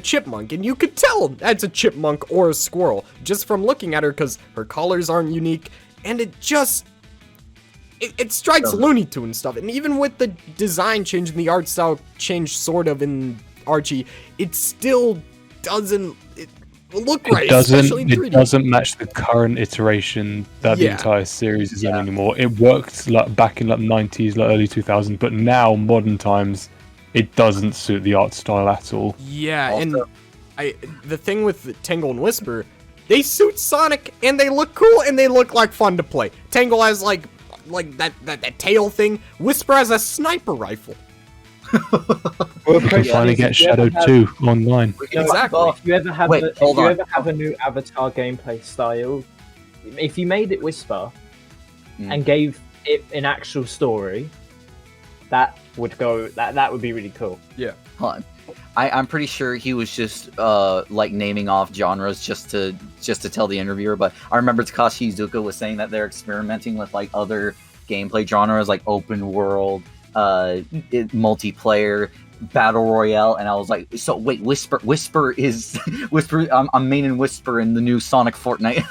chipmunk, and you could tell that's a chipmunk or a squirrel just from looking at her because her colors aren't unique, and it just it strikes Looney Tunes stuff. And even with the design change and the art style change sort of in Archie, it still doesn't look right, especially in 3D. It doesn't match the current iteration that the entire series is in anymore. It worked like back in like 90s, like early 2000s, but now modern times it doesn't suit the art style at all. Yeah, also, and the thing with Tangle and Whisper, they suit Sonic and they look cool and they look like fun to play. Tangle has like that tail thing. Whisper has a sniper rifle. We can finally get Shadow 2 online. Exactly. If you ever have a new Avatar gameplay style, if you made it Whisper and gave it an actual story, that would be really cool. Yeah. Hold on. I'm pretty sure he was just like naming off genres just to tell the interviewer, but I remember Takashi Iizuka was saying that they're experimenting with like other gameplay genres like open world, multiplayer, battle royale, and I was like, so wait, Whisper is Whisper. I'm maining Whisper in the new Sonic Fortnite.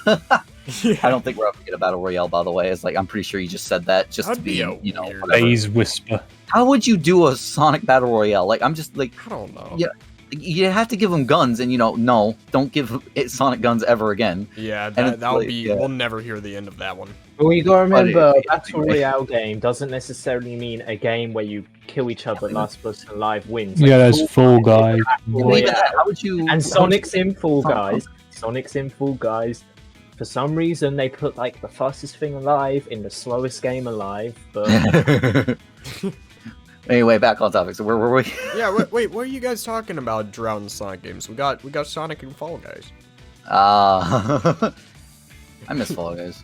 I don't think we're up to get a battle royale, by the way. It's like I'm pretty sure you just said that just to be, you know, Phase Whisper. How would you do a Sonic battle royale? Like, I'm just like, I don't know. Yeah, you have to give them guns, and you know, no, don't give it Sonic guns ever again. Yeah, that'll be. Yeah. We'll never hear the end of that one. Well, you gotta remember, a battle royale game doesn't necessarily mean a game where you kill each other, last person alive wins. Like, there's Fall Guys. How would you? And Sonic's in Fall Guys. Sonic's in Fall Guys. For some reason, they put like the fastest thing alive in the slowest game alive. But anyway, back on topic. So where were we? Yeah, wait. What are you guys talking about? Drown Sonic games. We got Sonic and Fall Guys. I miss Fall Guys.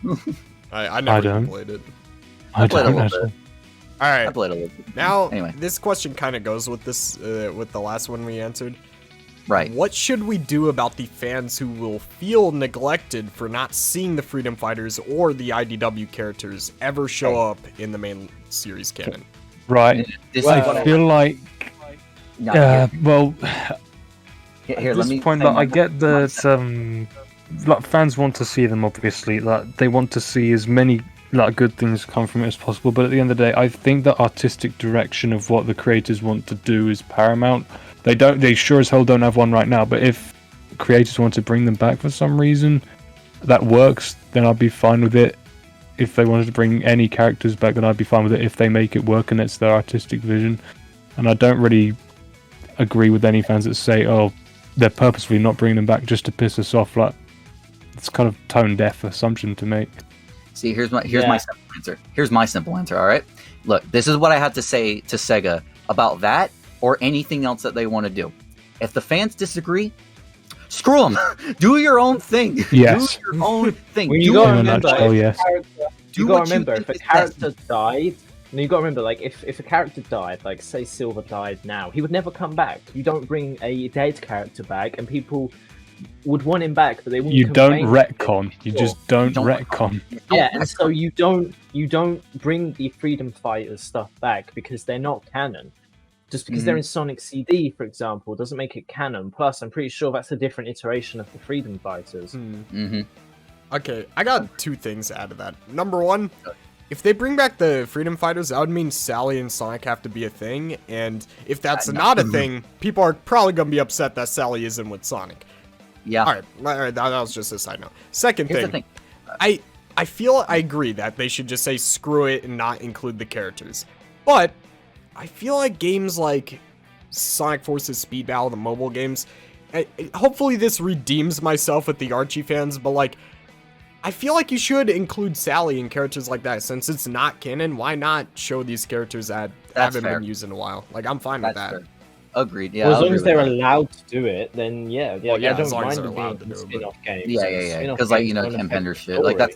I never even played it. I played a little bit. All right. I played a little bit. Now, anyway, this question kind of goes with this with the last one we answered. Right. What should we do about the fans who will feel neglected for not seeing the Freedom Fighters or the IDW characters ever show up in the main series canon? Right. This I is what feel like, well, here, at let this me point, say that I my- get that like fans want to see them. Obviously, like they want to see as many like good things come from it as possible. But at the end of the day, I think the artistic direction of what the creators want to do is paramount. They sure as hell don't have one right now. But if creators want to bring them back for some reason that works, then I'd be fine with it. If they wanted to bring any characters back, then I'd be fine with it if they make it work and it's their artistic vision. And I don't really agree with any fans that say, "Oh, they're purposefully not bringing them back just to piss us off." Like, it's kind of tone deaf assumption to make. See, here's my simple answer. Here's my simple answer. All right, look, this is what I had to say to Sega about that or anything else that they want to do. If the fans disagree, screw them. Do your own thing. Yes. Do your own thing. Well, Do you what gotta in a remember, nutshell, if a yes. character- Do you gotta what you remember, think if a is best. character died, no, you gotta remember, like, if a character died, like, say Silver died now, he would never come back. You don't bring a dead character back, and people would want him back, but they wouldn't. You don't complain. retcon. You just don't Don't retcon. Yeah, and so you don't bring the Freedom Fighters stuff back because they're not canon. Just because they're in Sonic CD, for example, doesn't make it canon. Plus, I'm pretty sure that's a different iteration of the Freedom Fighters. Mm-hmm. Okay, I got two things out of that. Number one, if they bring back the Freedom Fighters, that would mean Sally and Sonic have to be a thing. And if that's not a thing, people are probably going to be upset that Sally isn't with Sonic. Yeah. All right, that was just a side note. Second Here's the thing, thing. I agree that they should just say screw it and not include the characters. But I feel like games like Sonic Forces Speed Battle, the mobile games, hopefully this redeems myself with the Archie fans, but like, I feel like you should include Sally and characters like that. Since it's not canon, why not show these characters that haven't fair. been used in a while? Like, I'm fine with that. Fair. Agreed. Yeah. Well, as I'll long as agree they're with that. allowed to do it, then yeah, Well, yeah, I don't as long as mind they're them allowed being to do it, spin-off games. Yeah. Spin-off Because like games don't Ken affect Pender the shit. Like story.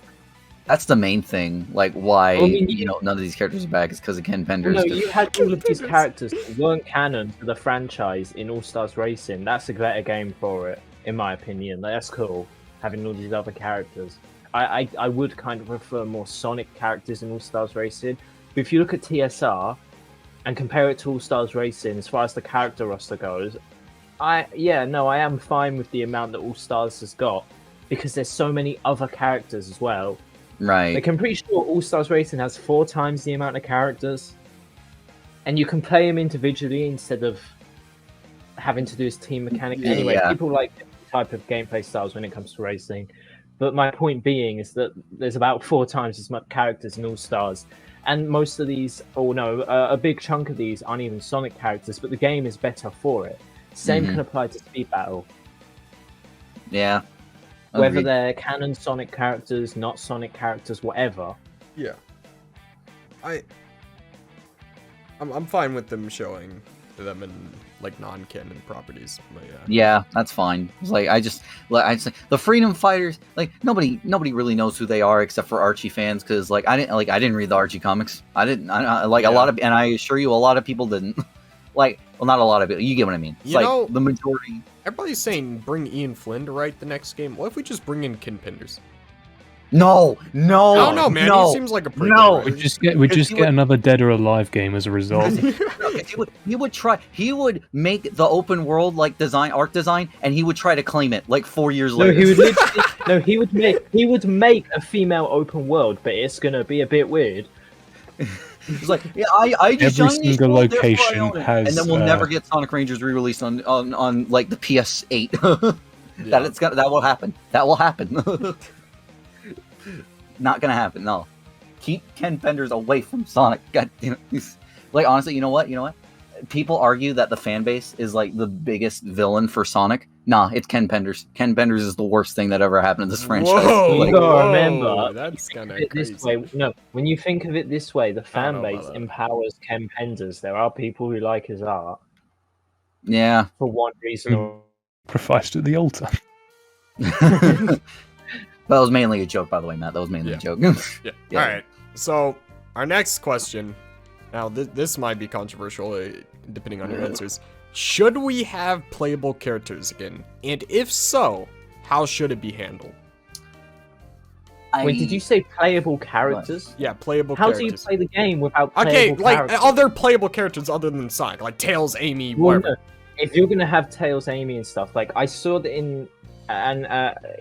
that's the main thing. Like why Well, I mean, none of these characters are back is because of Ken Pender. No, you had all of these characters that weren't canon to the franchise in All Stars Racing. That's a better game for it, in my opinion. Like, that's cool, having all these other characters. I would kind of prefer more Sonic characters in All Stars Racing. But if you look at TSR and compare it to All Stars Racing, as far as the character roster goes, I am fine with the amount that All Stars has got because there's so many other characters as well. Right. Like, I'm pretty sure All Stars Racing has 4 times the amount of characters, and you can play them individually instead of having to do this team mechanic. Yeah, Anyway, yeah. people like different type of gameplay styles when it comes to racing. But my point being is that there's about 4 times as much characters in All Stars, and most of these, a big chunk of these aren't even Sonic characters, but the game is better for it. Same can apply to Speed Battle. Yeah. Whether Agreed. they're canon Sonic characters, not Sonic characters, whatever. Yeah. I'm fine with them showing them in like non-canon properties, but yeah. Yeah, that's fine. It's like I just the Freedom Fighters. Like nobody really knows who they are except for Archie fans because I didn't read the Archie comics. A lot of, and I assure you, a lot of people didn't. Like, well, not a lot of people. You get what I mean. It's You know- the majority. Everybody's saying bring Ian Flynn to write the next game. What if we just bring in Ken Penders? No. I don't know, man. No. He seems like a pretty No. good We writer. just get another Dead or Alive game as a result. He would try. He would make the open world art design, and he would try to claim it 4 years No, later. he would literally, he would make a female open world, but it's gonna be a bit weird. It's like, yeah, I designed Every this single world, therefore I location own it. has, and then we'll never get Sonic Rangers re-released on the PS8. Yeah. That will happen. That will happen. Not gonna happen. No. Keep Ken Penders away from Sonic. God, honestly, you know what? People argue that the fan base is the biggest villain for Sonic. Nah, it's Ken Penders. Ken Penders is the worst thing that ever happened in this franchise. Whoa, You gotta whoa, remember, that's kind of It crazy. this way, no. When you think of it this way, the I don't fan know base about that. empowers Ken Penders. There are people who like his art Yeah. for one reason or Sacrificed at the altar. That was mainly a joke, by the way, Matt. That was mainly Yeah. a joke. Yeah. Yeah. All right. So our next question. Now this might be controversial. depending on your answers. Should we have playable characters again? And if so, how should it be handled? Wait, did you say playable characters? Yeah, playable How characters. do you play the game without Okay, playable like characters? other playable characters other than Sonic, like Tails, Amy, Well, whatever. no. If you're gonna have Tails, Amy, and stuff, like I saw that in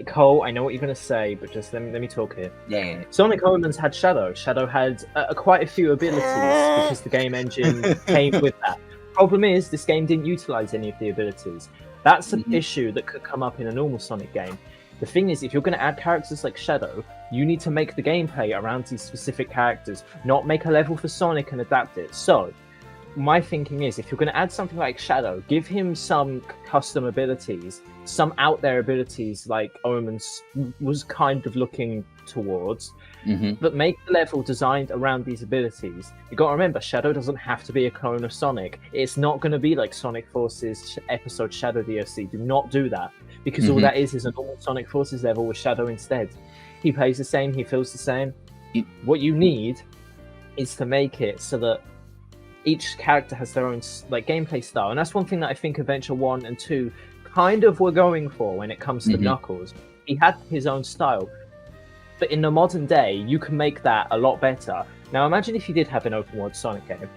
Cole, I know what you're gonna say, but just let me talk here. Yeah. Sonic Omens had Shadow. Shadow had quite a few abilities because the game engine came with that. Problem is, this game didn't utilize any of the abilities. That's an issue that could come up in a normal Sonic game. The thing is, if you're going to add characters like Shadow, you need to make the gameplay around these specific characters, not make a level for Sonic and adapt it. So, my thinking is, if you're going to add something like Shadow, give him some custom abilities, some out there abilities like Omens was kind of looking towards, but make the level designed around these abilities. You got to remember, Shadow doesn't have to be a clone of Sonic. It's not going to be like Sonic Forces episode Shadow DLC. Do not do that, because all that is a normal Sonic Forces level with Shadow instead. He plays the same, he feels the same. What you need is to make it so that each character has their own like gameplay style, and that's one thing that I think Adventure 1 and 2 kind of were going for when it comes to Knuckles. He had his own style, but in the modern day, you can make that a lot better. Now, imagine if you did have an open world Sonic game.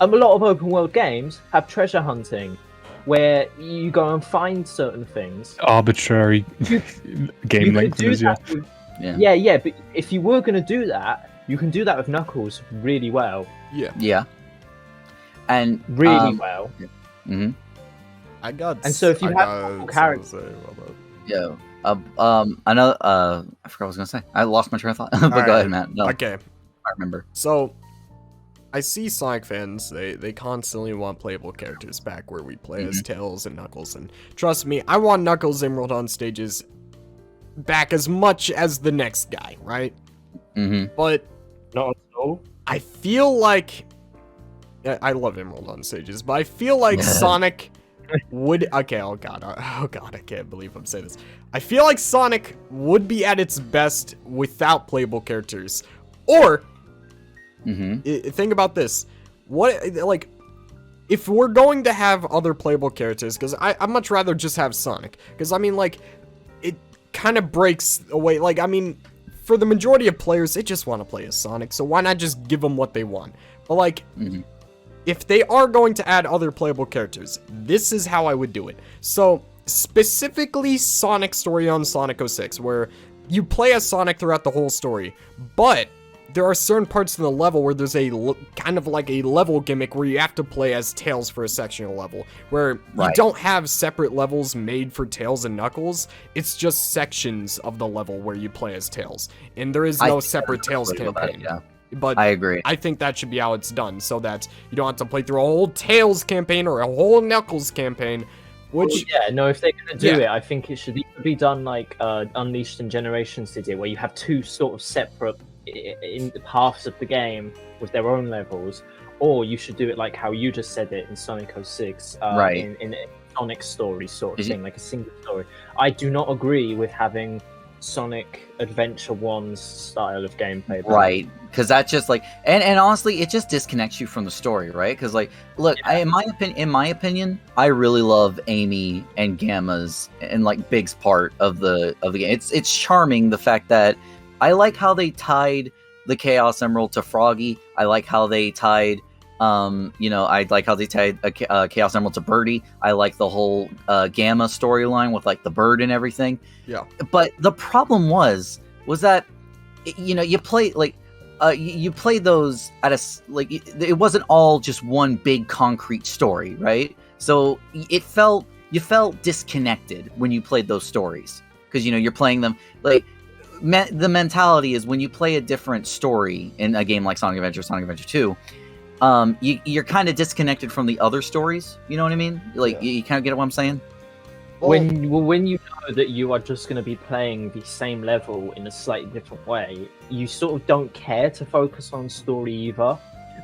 A lot of open world games have treasure hunting, where you go and find certain things. Arbitrary game lengths, yeah. Yeah, but if you were going to do that, you can do that with Knuckles really well. Yeah. And really well. I got. And so if you have characters, yeah. Another. I forgot what I was gonna say. I lost my train of thought. But go ahead, Matt. No, Okay. I remember. So, I see Sonic fans. They constantly want playable characters back where we play as Tails and Knuckles. And trust me, I want Knuckles Emerald on stages back as much as the next guy, right? But not at all. I feel like I love Emerald on stages, but I feel like Sonic would. Okay, oh god, I can't believe I'm saying this. I feel like Sonic would be at its best without playable characters. Or, think about this: what, like, if we're going to have other playable characters? Because I'd much rather just have Sonic. Because I mean, like, it kind of breaks away. Like, I mean, for the majority of players, they just want to play as Sonic. So why not just give them what they want? But like. If they are going to add other playable characters, this is how I would do it. So, specifically Sonic story on Sonic 06, where you play as Sonic throughout the whole story, but there are certain parts in the level where there's a kind of like a level gimmick where you have to play as Tails for a section of the level, where you don't have separate levels made for Tails and Knuckles. It's just sections of the level where you play as Tails, and there is no separate Tails campaign. But I agree. I think that should be how it's done, so that you don't have to play through a whole Tails campaign or a whole Knuckles campaign. Which, if they're going to do it, I think it should either be done like Unleashed and Generations did it, where you have two sort of separate in paths of the game with their own levels, or you should do it like how you just said it in Sonic 06, in a Sonic story sort of thing, like a single story. I do not agree with having Sonic Adventure 1's style of gameplay. Right, because that's just like, and honestly, it just disconnects you from the story, right? Because like, look, in my opinion, I really love Amy and Gamma's and like Big's part of the game. It's charming, the fact that I like how they tied the Chaos Emerald to Froggy. I like how they tied I like how they tied a Chaos Emerald to Birdie. I like the whole Gamma storyline with like the bird and everything. Yeah. But the problem was that you play like you play those at it wasn't all just one big concrete story, right? So you felt disconnected when you played those stories, because you're playing them like the mentality is when you play a different story in a game like Sonic Adventure 2. You're kind of disconnected from the other stories. You know what I mean? Like, you kind of get what I'm saying? When you know that you are just going to be playing the same level in a slightly different way, you sort of don't care to focus on story either,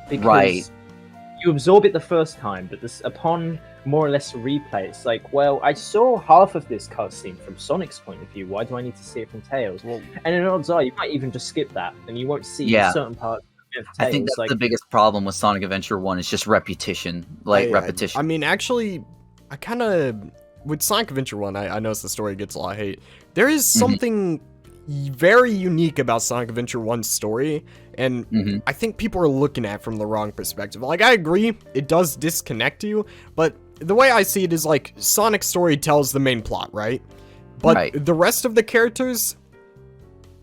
because you absorb it the first time, but upon more or less replay, it's like, well, I saw half of this cutscene from Sonic's point of view. Why do I need to see it from Tails? And in odds are, you might even just skip that, and you won't see certain parts I think that's the biggest problem with Sonic Adventure 1 is just repetition. Repetition. I mean, actually, I kind of... With Sonic Adventure 1, I noticed the story gets a lot of hate. There is something very unique about Sonic Adventure 1's story, and I think people are looking at it from the wrong perspective. Like, I agree, it does disconnect you, but the way I see it is, like, Sonic's story tells the main plot, right? But the rest of the characters...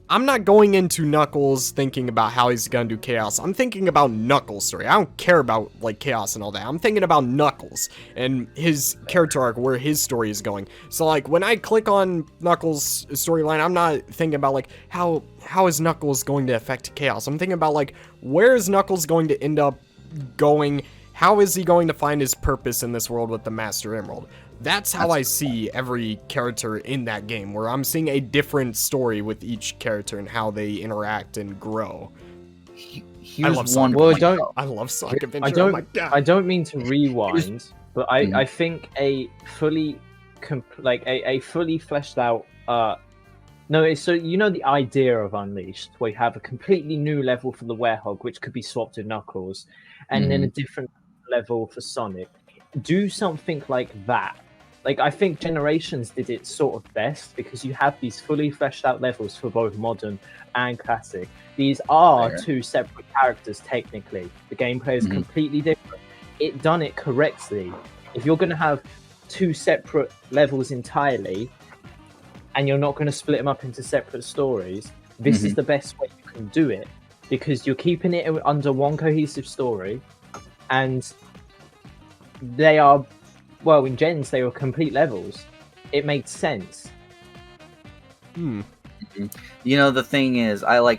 I'm not going into Knuckles thinking about how he's gonna do Chaos. I'm thinking about Knuckles' story. I don't care about, like, Chaos and all that. I'm thinking about Knuckles and his character arc, where his story is going. So, like, when I click on Knuckles' storyline, I'm not thinking about, like, how is Knuckles going to affect Chaos? I'm thinking about, like, where is Knuckles going to end up going? How is he going to find his purpose in this world with the Master Emerald? That's how I see every character in that game, where I'm seeing a different story with each character and how they interact and grow. I love Sonic. I love Sonic Adventure. Oh my God. I don't mean to rewind, but I think a fully fleshed out so you know the idea of Unleashed, where you have a completely new level for the Werehog, which could be swapped with Knuckles, and then a different level for Sonic. Do something like that. Like, I think Generations did it sort of best, because you have these fully fleshed out levels for both modern and classic. These are two separate characters technically. The gameplay is completely different. It done it correctly. If you're going to have two separate levels entirely, and you're not going to split them up into separate stories, this is the best way you can do it, because you're keeping it under one cohesive story, and they are, well, in Gens, they were complete levels. It made sense. You know, the thing is, I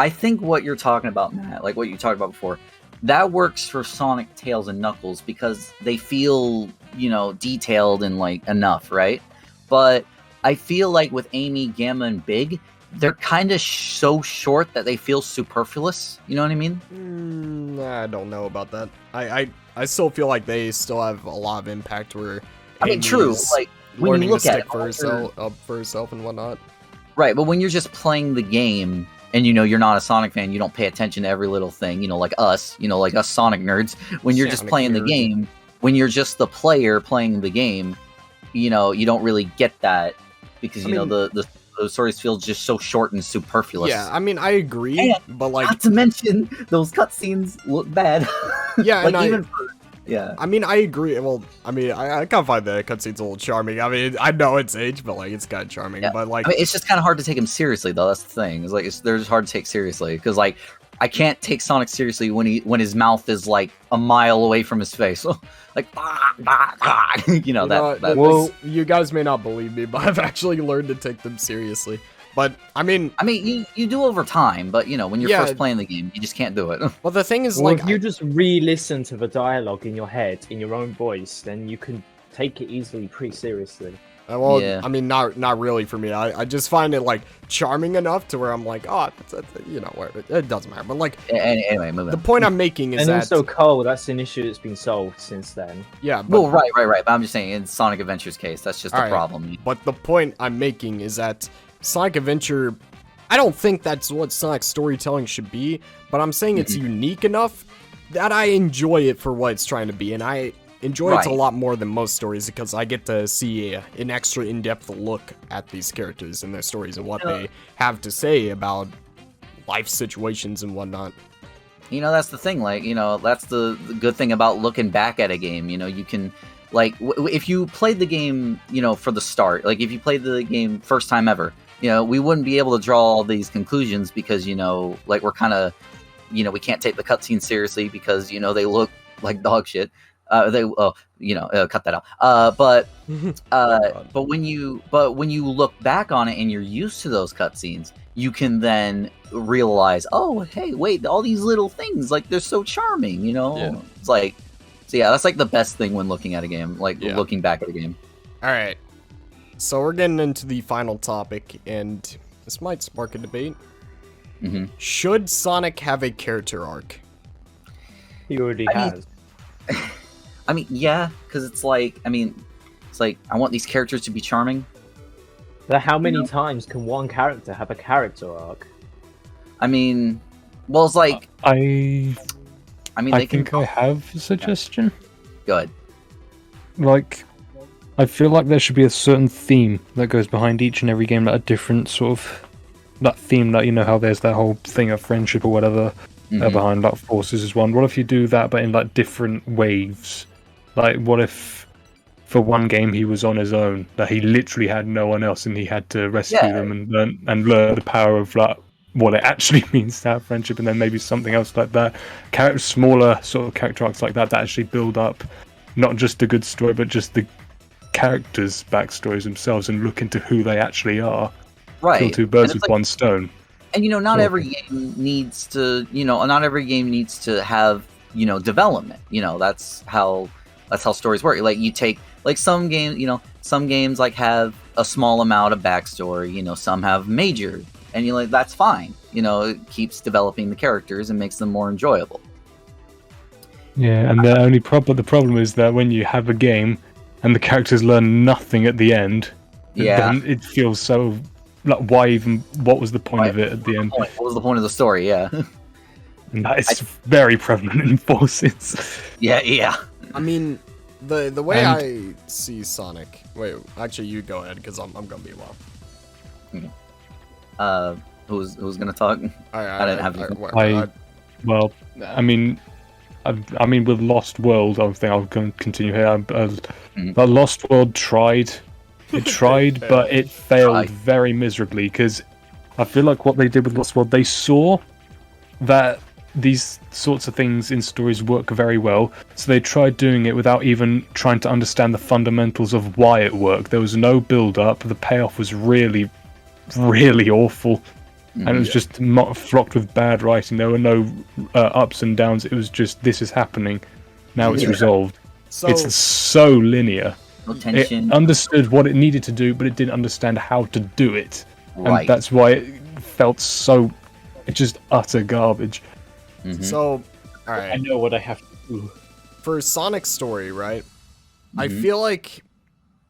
think what you're talking about, Matt, like what you talked about before, that works for Sonic, Tails, and Knuckles because they feel, you know, detailed and, like, enough, right? But I feel like with Amy, Gamma, and Big, they're kind of so short that they feel superfluous. You know what I mean? I don't know about that. I still feel like they still have a lot of impact. Where I mean, true. Like when you look at it, for herself and whatnot. Right, but when you're just playing the game and you know you're not a Sonic fan, you don't pay attention to every little thing. You know, like us Sonic nerds. When you're just playing the game, when you're just the player playing the game, you know, you don't really get that because you know the stories feel just so short and superfluous. Yeah, I mean, I agree, but like, not to mention those cutscenes look bad. Yeah, like yeah. I mean, I agree. Well, I mean, I kind of find the cutscenes a little charming. I mean, I know it's age, but like, it's kind of charming. Yeah. But like, I mean, it's just kind of hard to take him seriously, though. That's the thing. It's like they're just hard to take seriously because like I can't take Sonic seriously when his mouth is like a mile away from his face. Like, well, you guys may not believe me, but I've actually learned to take them seriously. But I mean, you do over time, but you know, when you're first playing the game, you just can't do it. Well, the thing is, if you just re-listen to the dialogue in your head in your own voice, then you can take it easily, pretty seriously. I mean, not really for me. I just find it like charming enough to where I'm like, oh, you know, it doesn't matter. But like, anyway, the point I'm making is and also Cole, that's an issue that's been solved since then. Yeah. But, well, right. But I'm just saying, in Sonic Adventure's case, that's just the problem. But the point I'm making is that Sonic Adventure, I don't think that's what Sonic storytelling should be. But I'm saying it's unique enough that I enjoy it for what it's trying to be, and I enjoy it a lot more than most stories because I get to see an extra in-depth look at these characters and their stories and what they have to say about life situations and whatnot. You know, that's the thing. Like, you know, that's the good thing about looking back at a game. You know, you can, like, if you played the game, you know, for the start, like if you played the game first time ever, you know, we wouldn't be able to draw all these conclusions because, you know, like we're kind of, you know, we can't take the cutscenes seriously because, you know, they look like dog shit. Cut that out. But when you look back on it and you're used to those cutscenes, you can then realize, oh, hey, wait, all these little things, like they're so charming, you know? Yeah. It's like, so yeah, that's like the best thing when looking at a game, like looking back at a game. All right. So we're getting into the final topic, and this might spark a debate. Should Sonic have a character arc? He already has. I mean, yeah, because it's like, I want these characters to be charming. But how many times can one character have a character arc? I mean, Well, it's like I mean, I think I have a suggestion. good. Like, I feel like there should be a certain theme that goes behind each and every game, like a different sort of that theme. That, you know how there's that whole thing of friendship or whatever behind like Forces is one. What if you do that, but in like different waves? Like, what if for one game he was on his own, that he literally had no one else, and he had to rescue them and learn the power of like what it actually means to have friendship, and then maybe something else like that. Smaller sort of character arcs like that actually build up not just a good story, but just the characters' backstories themselves, and look into who they actually are. Right. Kill two birds with one stone. And not every game needs to, not every game needs to have, development. That's how stories work. Like you take like some games like have a small amount of backstory. Some have major, and you're like, that's fine. It keeps developing the characters and makes them more enjoyable. Yeah, and the problem is that when you have a game and the characters learn nothing at the end, then it feels so like, what was the point of it at the end? What was the point of the story? Yeah. And that is very prevalent in Forces. Yeah. I mean, the way I see Sonic. Wait, actually, you go ahead because I'm gonna be a while. Who's gonna talk? I didn't have. Well, I mean, with Lost World, I think I'll continue here. But Lost World tried. It tried, but it failed very miserably, because I feel like what they did with Lost World, they saw that these sorts of things in stories work very well, so they tried doing it without even trying to understand the fundamentals of why it worked. There was no build-up. The payoff was really, really awful. And it was just flocked with bad writing. There were no ups and downs. It was just, this is happening. Now it's resolved. So, it's so linear. No tension. It understood what it needed to do, but it didn't understand how to do it. Right. And that's why it felt so... It's just utter garbage. So, alright. I know what I have to do. For Sonic's story, right? I feel like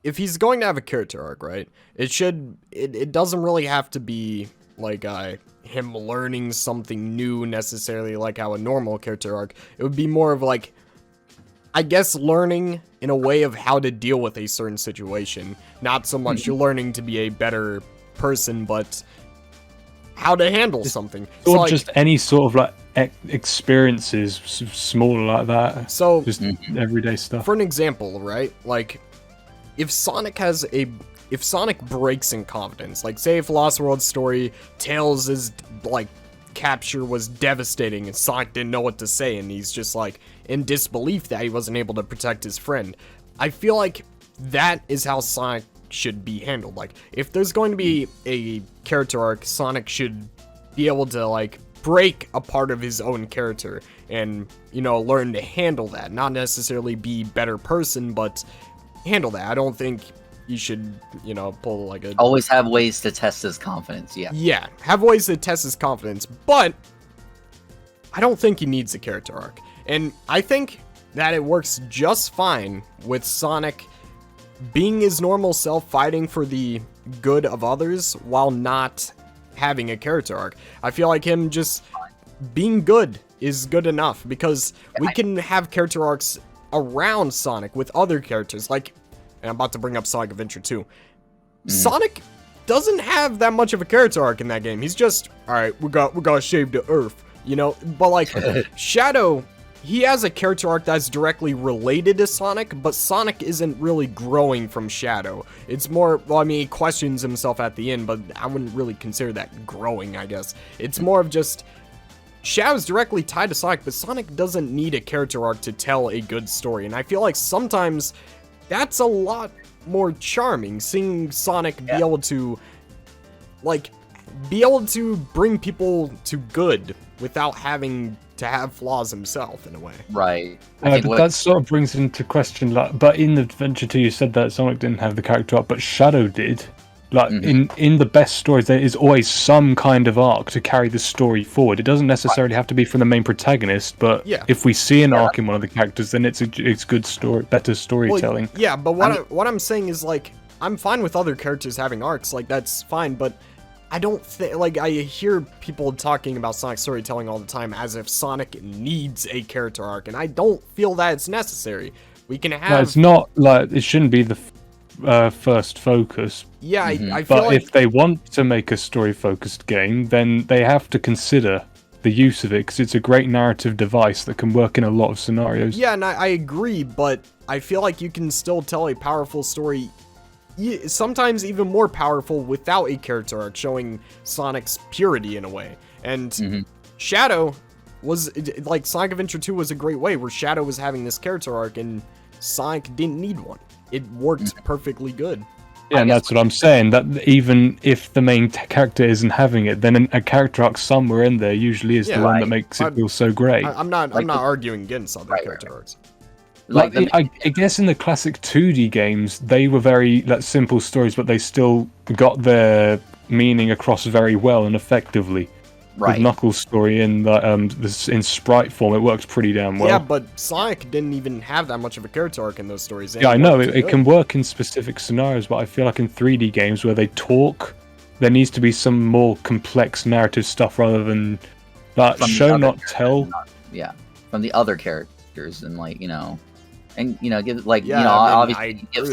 if he's going to have a character arc, right? It doesn't really have to be like him learning something new necessarily, like how a normal character arc. It would be more of like, I guess, learning in a way of how to deal with a certain situation. Not so much you're learning to be a better person, but how to handle something. Or like, just any sort of like experiences, smaller like that. So just everyday stuff. For an example, right? Like, if Sonic breaks in confidence, like say if Lost World story, Tails' like capture was devastating and Sonic didn't know what to say, and he's just like in disbelief that he wasn't able to protect his friend. I feel like that is how Sonic should be handled. Like, if there's going to be a character arc, Sonic should be able to like break a part of his own character and, learn to handle that. Not necessarily be a better person, but handle that. I don't think you should, pull like a... Always have ways to test his confidence, yeah. Yeah, have ways to test his confidence, but I don't think he needs a character arc. And I think that it works just fine with Sonic being his normal self, fighting for the good of others while not having a character arc. I feel like him just being good is good enough, because we can have character arcs around Sonic with other characters, like, and I'm about to bring up Sonic Adventure 2. Sonic doesn't have that much of a character arc in that game. He's just, alright, we gotta shave the earth, but like, Shadow, he has a character arc that's directly related to Sonic, but Sonic isn't really growing from Shadow. It's more, he questions himself at the end, but I wouldn't really consider that growing, I guess. It's more of just, Shadow's directly tied to Sonic, but Sonic doesn't need a character arc to tell a good story, and I feel like sometimes that's a lot more charming, seeing Sonic be able to, bring people to good without having to have flaws himself, in a way. Right. That sort of brings into question, but in Adventure 2 you said that Sonic didn't have the character arc, but Shadow did. In the best stories, there is always some kind of arc to carry the story forward. It doesn't necessarily have to be from the main protagonist, but if we see an arc in one of the characters, then it's good story, better storytelling. Well, but what I'm saying is, like, I'm fine with other characters having arcs, like, that's fine, but I don't think, like, I hear people talking about Sonic storytelling all the time as if Sonic needs a character arc, and I don't feel that it's necessary. We can have... No, it's not, like, it shouldn't be the first focus. Yeah, I feel But like... if they want to make a story-focused game, then they have to consider the use of it, because it's a great narrative device that can work in a lot of scenarios. Yeah, and I agree, but I feel like you can still tell a powerful story, sometimes even more powerful, without a character arc, showing Sonic's purity in a way. And Shadow was, like, Sonic Adventure 2 was a great way, where Shadow was having this character arc, and Sonic didn't need one. It worked perfectly good. Yeah, and that's what I'm saying, that even if the main character isn't having it, then a character arc somewhere in there usually is the one that makes it feel so great. I'm not arguing against other character arcs. Like, I guess in the classic 2D games, they were very simple stories, but they still got their meaning across very well and effectively. With Knuckles' story in in sprite form, it works pretty damn well. Yeah, but Sonic didn't even have that much of a character arc in those stories. Yeah, I know, it can work in specific scenarios, but I feel like in 3D games where they talk, there needs to be some more complex narrative stuff rather than that show not tell. From the other characters, and like, you know, and you know, give like obviously give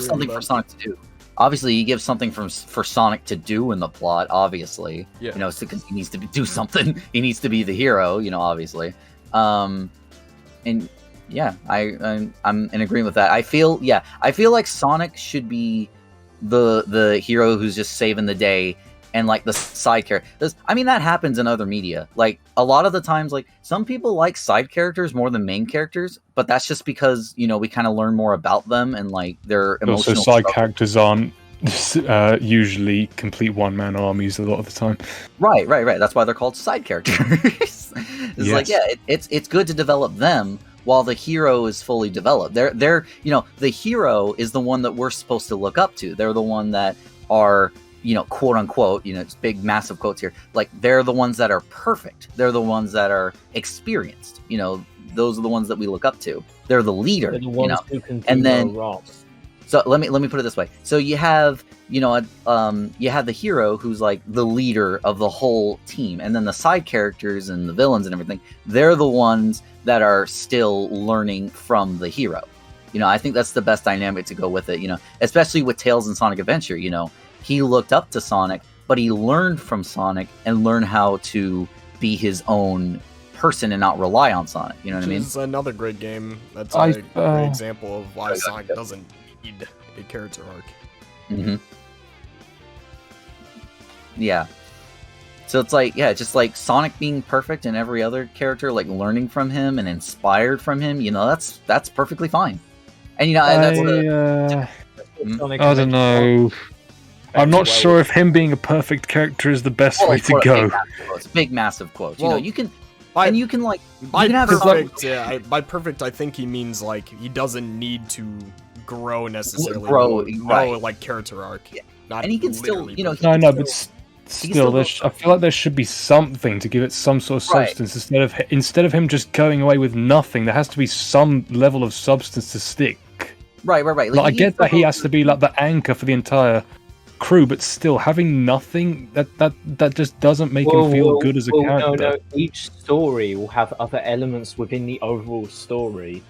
something for Sonic to do. Obviously, you give something for Sonic to do in the plot. Obviously, you know, because he needs to do something. He needs to be the hero. You know, obviously, and yeah, I'm in agreement with that. I feel like Sonic should be the hero who's just saving the day, and like the side character. I mean, that happens in other media. Like a lot of the times, like some people like side characters more than main characters, but that's just because, you know, we kind of learn more about them and like their emotional. Also, side characters aren't usually complete one-man armies a lot of the time. Right. That's why they're called side characters. It's like, yeah, it's good to develop them while the hero is fully developed. They're you know, the hero is the one that we're supposed to look up to. They're the one that are, you know, quote unquote, you know, it's big, massive quotes here. Like, they're the ones that are perfect. They're the ones that are experienced. You know, those are the ones that we look up to. They're the leader. They're the ones, you know, who can do and then. So let me put it this way. So you have, you know, you have the hero who's like the leader of the whole team, and then the side characters and the villains and everything. They're the ones that are still learning from the hero. You know, I think that's the best dynamic to go with it. You know, especially with Tails and Sonic Adventure. You know. He looked up to Sonic, but he learned from Sonic and learned how to be his own person and not rely on Sonic. You know what I mean? It's another great game. That's a great example of why Sonic doesn't need a character arc. Yeah. So it's like, yeah, just like Sonic being perfect and every other character, like learning from him and inspired from him. You know, that's perfectly fine. And you know, that's I don't know. I'm not sure if him being a perfect character is the best way to go. Big massive quotes. Well, you know, you can, and you can like by perfect. By perfect, I think he means like he doesn't need to grow necessarily. No, like character arc. Yeah. And he can still, you know. No, but still, I feel like there should be something to give it some sort of substance instead of him just going away with nothing. There has to be some level of substance to stick. Right. Like, I get that he has to be like the anchor for the entire crew, but still having nothing that just doesn't make him feel good as a character. No. Each story will have other elements within the overall story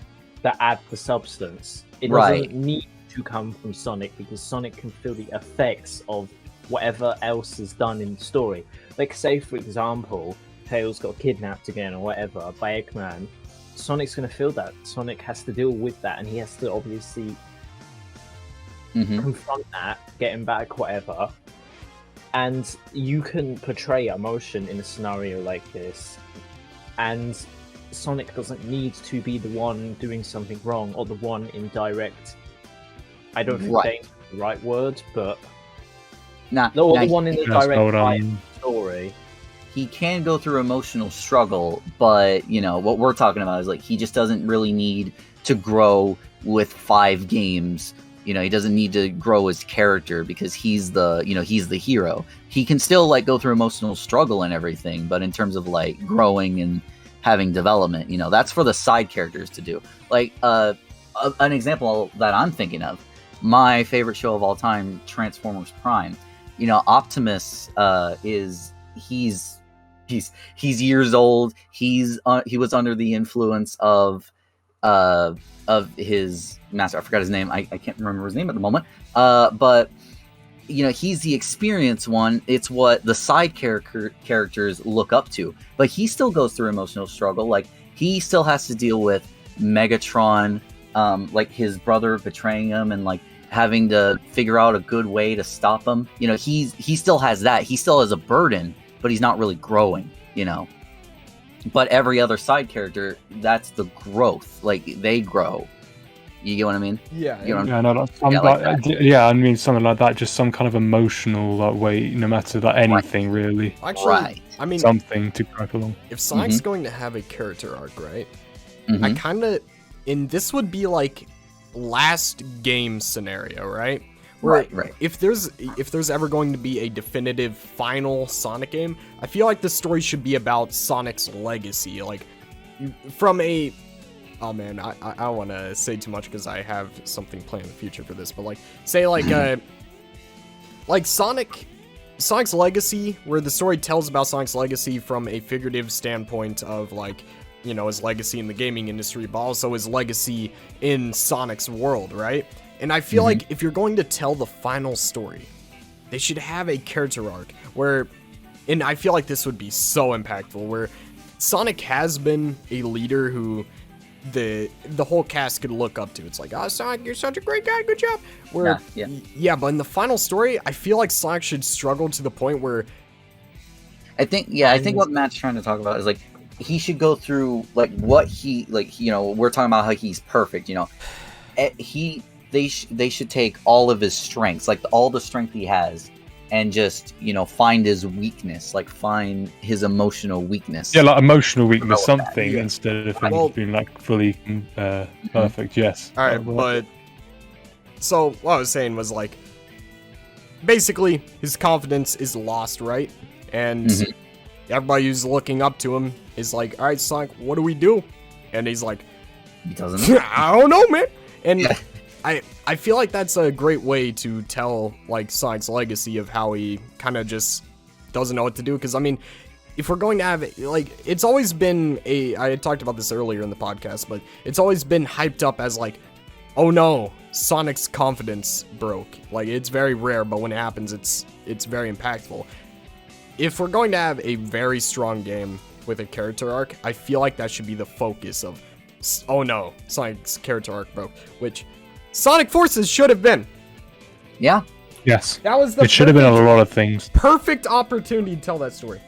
that add the substance. It doesn't need to come from Sonic, because Sonic can feel the effects of whatever else is done in the story. Like, say for example, Tails got kidnapped again or whatever by Eggman. Sonic's going to feel that. Sonic has to deal with that, and he has to obviously confront that, get him back, whatever. And you can portray emotion in a scenario like this, and Sonic doesn't need to be the one doing something wrong or the one in direct. I don't think danger is the right word, but the one in the direct story. He can go through emotional struggle, but you know what we're talking about is like he just doesn't really need to grow with 5 games. You know, he doesn't need to grow his character because he's the hero. He can still like go through emotional struggle and everything, but in terms of like growing and having development, you know, that's for the side characters to do. Like an example that I'm thinking of, my favorite show of all time, Transformers Prime. Optimus he's years old. He was under the influence of his master. I forgot his name. I can't remember his name at the moment. But he's the experienced one. It's what the side characters look up to. But he still goes through emotional struggle. Like, he still has to deal with Megatron, like his brother betraying him, and like having to figure out a good way to stop him. He still has that. He still has a burden, but he's not really growing. But every other side character, that's the growth. Like, they grow. You get what I mean? Yeah. I mean, something like that, just some kind of emotional way, no matter anything really. Actually, I mean, something to gripe along. If Sonic's going to have a character arc, right? Mm-hmm. I kind of, and this would be like last game scenario, right? Where Right. If there's ever going to be a definitive final Sonic game, I feel like the story should be about Sonic's legacy, like from a. Oh man, I don't want to say too much because I have something planned in the future for this, but like, say like Sonic's legacy, where the story tells about Sonic's legacy from a figurative standpoint of like, his legacy in the gaming industry, but also his legacy in Sonic's world, right? And I feel like if you're going to tell the final story, they should have a character arc where, and I feel like this would be so impactful, where Sonic has been a leader who the whole cast could look up to. It's like, oh, Sonic, you're such a great guy, good job. Where, yeah, but in the final story, I feel like Sonic should struggle to the point where I think what Matt's trying to talk about is like, he should go through like what he like. We're talking about how he's perfect. They should take all of his strengths, like all the strength he has, and just find his weakness, like find his emotional weakness. Yeah, like emotional weakness, something instead of him being like fully perfect. Yes. All right, but so what I was saying was like, basically his confidence is lost, right? And everybody who's looking up to him is like, all right, Sonic, what do we do? And he's like, he doesn't. I don't know, man. And I feel like that's a great way to tell like Sonic's legacy of how he kind of just doesn't know what to do. Because I mean, if we're going to have like, it's always been I had talked about this earlier in the podcast, but it's always been hyped up as like, oh no, Sonic's confidence broke. Like, it's very rare, but when it happens, it's very impactful. If we're going to have a very strong game with a character arc, I feel like that should be the focus of, oh no, Sonic's character arc broke, which Sonic Forces should have been. Yeah. Yes. That was it should have been a lot of things. Perfect opportunity to tell that story.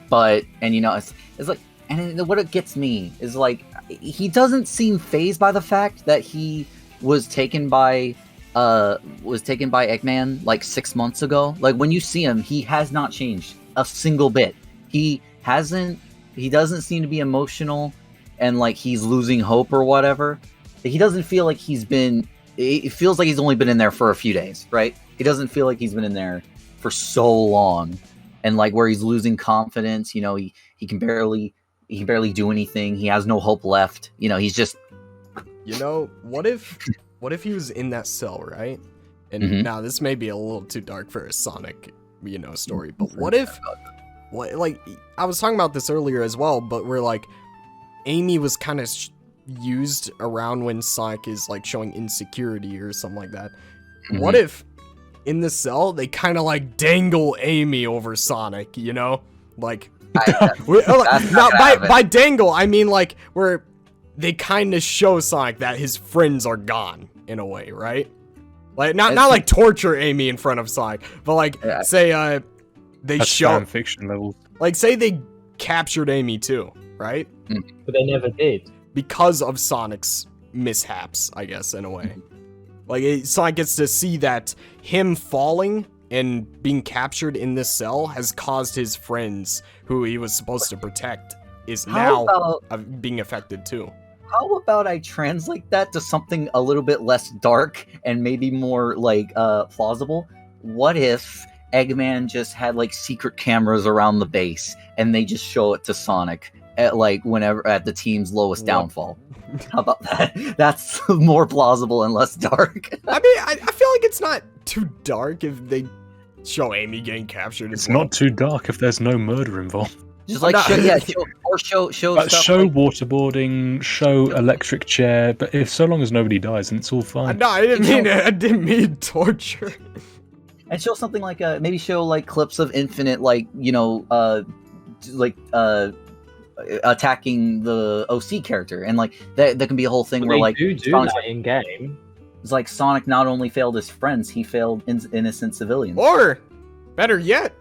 But, and it's like, and what it gets me is like, he doesn't seem fazed by the fact that he was taken by Eggman like 6 months ago. Like, when you see him, he has not changed a single bit. He doesn't seem to be emotional and like he's losing hope or whatever. He doesn't feel like it feels like he's only been in there for a few days, right? He doesn't feel like he's been in there for so long, and like where he's losing confidence, he can barely do anything. He has no hope left. He's just, what if he was in that cell, right? And now this may be a little too dark for a Sonic, story, but what if, like, I was talking about this earlier as well, but where like Amy was kind of used around when Sonic is like showing insecurity or something like that. What if in the cell they kind of like dangle Amy over Sonic, like by dangle I mean like where they kind of show Sonic that his friends are gone in a way, right? Like not like torture Amy in front of Sonic, but like say they show fiction levels. Like say they captured Amy too, right? But they never did. Because of Sonic's mishaps, I guess, in a way. Like, Sonic gets to see that him falling and being captured in this cell has caused his friends, who he was supposed to protect, is now being affected too. How about I translate that to something a little bit less dark and maybe more, like, plausible? What if Eggman just had, like, secret cameras around the base, and they just show it to Sonic at the team's lowest downfall. How about that? That's more plausible and less dark. I mean, I feel like it's not too dark if they show Amy getting captured. It's as well. not too dark if there's no murder involved. Just like No. show stuff Show like, waterboarding, show electric chair, but if so long as nobody dies, then it's all fine. No, I didn't mean torture. and show something like maybe show like clips of Infinite, like attacking the OC character, and like that can be a whole thing where They like do Sonic's that in game. it's like Sonic not only failed his friends, he failed innocent civilians. Or, better yet,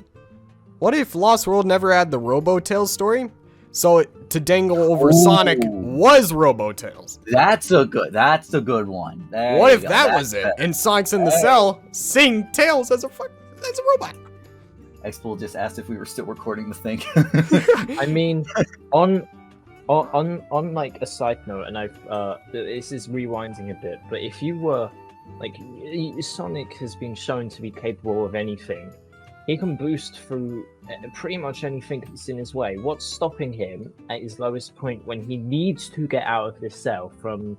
what if Lost World never had the Robotails story? So to dangle over Ooh. Sonic was Robotails. That's a good one. There What you if go. that That's was it? better. And Sonic's in the cell, seeing Tails as a robot. Expo just asked if we were still recording the thing. I mean, on like a side note, and this is rewinding a bit, but if you were like Sonic has been shown to be capable of anything. He can boost through pretty much anything that's in his way. What's stopping him at his lowest point when he needs to get out of this cell from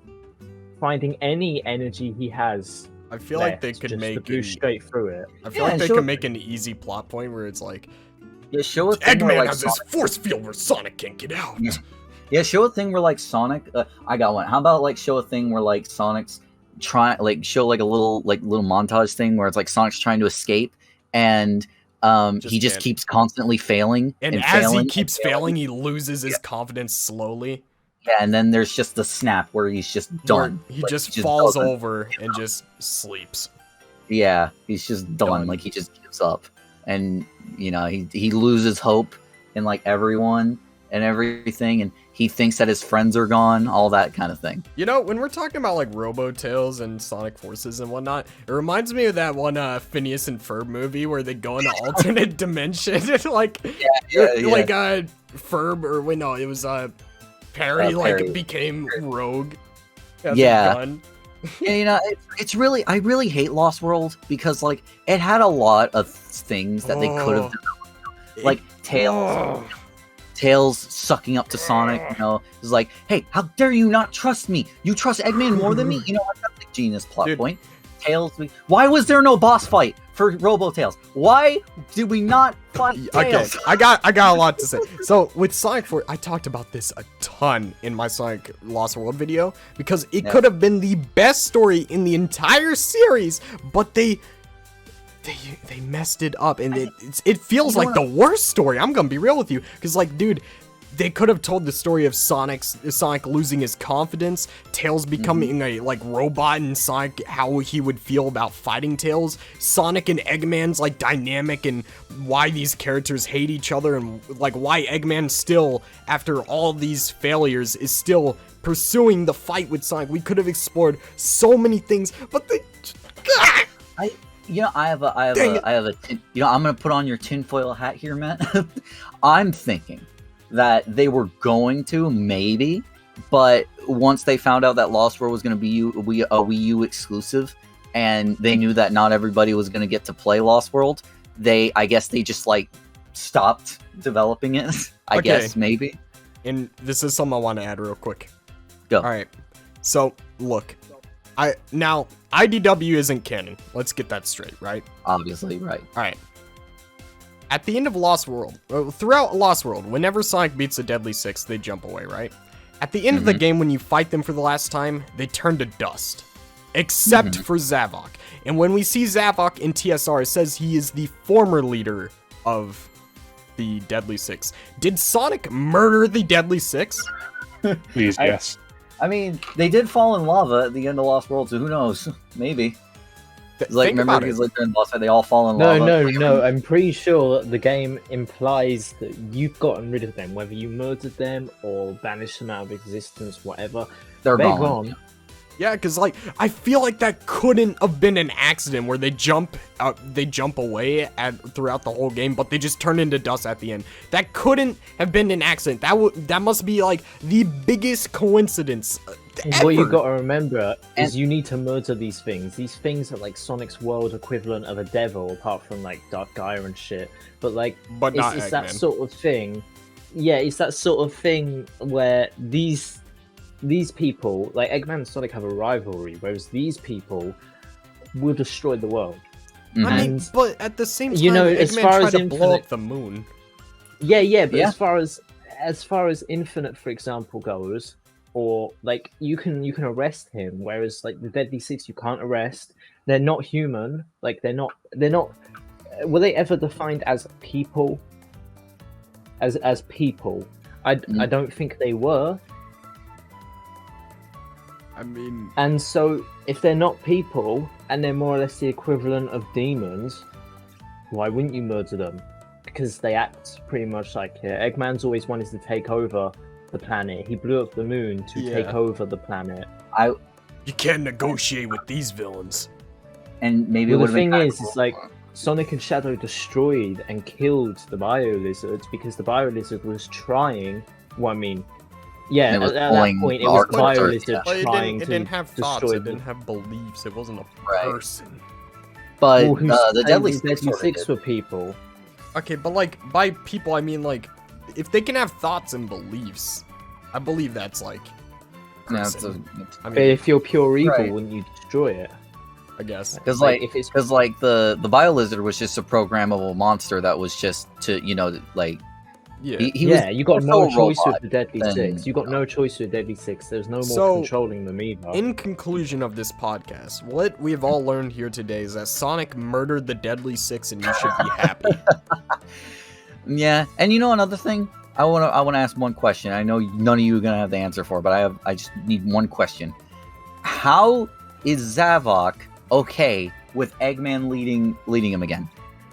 finding any energy he has? I feel like they left could just to make boost straight through it. I feel Yeah, like they sure. could make an easy plot point where it's like Yeah, show a thing where Eggman like has this Sonic, force field where Sonic can't get out. yeah, show a thing where like Sonic. I got one. How about like show a thing where like Sonic's show like a little montage thing where it's like Sonic's trying to escape and he just can't. keeps constantly failing And as failing he keeps and failing, he loses his confidence slowly. Yeah, and then there's just the snap where he's just done. He Like, just falls doesn't- over and just sleeps. Yeah, he's just done. Like he just gives up, and he loses hope in like everyone and everything, and he thinks that his friends are gone, all that kind of thing. You know, when we're talking about like Robotails and Sonic Forces and whatnot, it reminds me of that one Phineas and Ferb movie where they go into alternate dimension and like Ferb or wait no, it was Perry Perry. became Rogue. As a Yeah. gun. Yeah, it's really I really hate Lost World because like it had a lot of things that they could have done, like Tails sucking up to Sonic. It's like, hey, how dare you not trust me? You trust Eggman more than me? Like, that's a genius plot Dude. point. Tails, why was there no boss fight for Robo-Tails? Why did we not fight Okay, Tails? I got a lot to say. So with Sonic 4, I talked about this a ton in my Sonic Lost World video because it could have been the best story in the entire series, but they messed it up, and it feels like the worst story. I'm gonna be real with you, because like, dude, they could have told the story of Sonic losing his confidence, Tails becoming a like robot, and Sonic how he would feel about fighting Tails, Sonic and Eggman's like dynamic, and why these characters hate each other, and like why Eggman still, after all these failures, is still pursuing the fight with Sonic. We could have explored so many things, but they. I'm gonna put on your tinfoil hat here, Matt. I'm thinking that they were going to maybe, but once they found out that Lost World was going to be a Wii U exclusive, and they knew that not everybody was going to get to play Lost World, I guess they just like stopped developing it. I guess maybe. And this is something I want to add real quick. Go. All right. So look, now IDW isn't canon. Let's get that straight, right? Obviously, right. All right. At the end of Lost World, throughout Lost World, whenever Sonic beats the Deadly Six, they jump away, right? At the end of the game, when you fight them for the last time, they turn to dust. Except for Zavok. And when we see Zavok in TSR, it says he is the former leader of the Deadly Six. Did Sonic murder the Deadly Six? Please, yes. I mean, they did fall in lava at the end of Lost World, so who knows? Maybe. Like, remember, because like they're in boss fight, they all fall in lava. No. I'm pretty sure the game implies that you've gotten rid of them, whether you murdered them or banished them out of existence, whatever. They're They're gone. gone. Yeah, because like I feel like that couldn't have been an accident where they jump away throughout the whole game, but they just turn into dust at the end. That couldn't have been an accident. That must be like the biggest coincidence ever. What you got to remember is you need to murder these things. These things are like Sonic's world equivalent of a devil, apart from like Dark Gaia and shit. But like, But not it's that Eggman. sort of thing. Yeah, it's that sort of thing where these these people, like Eggman and Sonic, have a rivalry, whereas these people will destroy the world. I mean, And, but at the same time, you know, as Eggman far tried as to blow up Infinite- the moon. yeah, but Yeah. as far as Infinite, for example, goes, or like you can arrest him, whereas like the Deadly Six you can't arrest. They're not human. Like they're not. Were they ever defined as people? As people? I don't think they were. I mean, And so, if they're not people, and they're more or less the equivalent of demons, why wouldn't you murder them? Because they act pretty much like it. Eggman's always wanted to take over the planet. He blew up the moon to take Yeah. over the planet. you can't negotiate with these villains. And maybe Well, it the would have been thing kinda is, cool. it's like Sonic and Shadow destroyed and killed the Bio Lizard because the Bio Lizard was trying. Well, I mean, yeah, It was at that pulling point, it the was Arc Bio Lizard, Lizard yeah. But trying it to didn't have thoughts. destroy It didn't have beliefs. It wasn't a Right. person. But Well, who's the saying Deadly the Six Deadly sorta Six did. were people? Okay, but like by people, I mean like if they can have thoughts and beliefs, I believe that's like Yeah, person. I But mean, if you're pure evil, Right. wouldn't you destroy it? I guess. Because Like, like, if it's because like the Bio Lizard was just a programmable monster that was just to like Yeah. he yeah, was you got more no so a choice robot with the Deadly than- Six. You got no choice with the Deadly Six. There's no more So, controlling them either. In conclusion of this podcast, what we've all learned here today is that Sonic murdered the Deadly Six, and you should be happy. Yeah, and you know another thing, I wanna ask one question. I know none of you are gonna have the answer for, but I just need one question. How is Zavok okay with Eggman leading him again?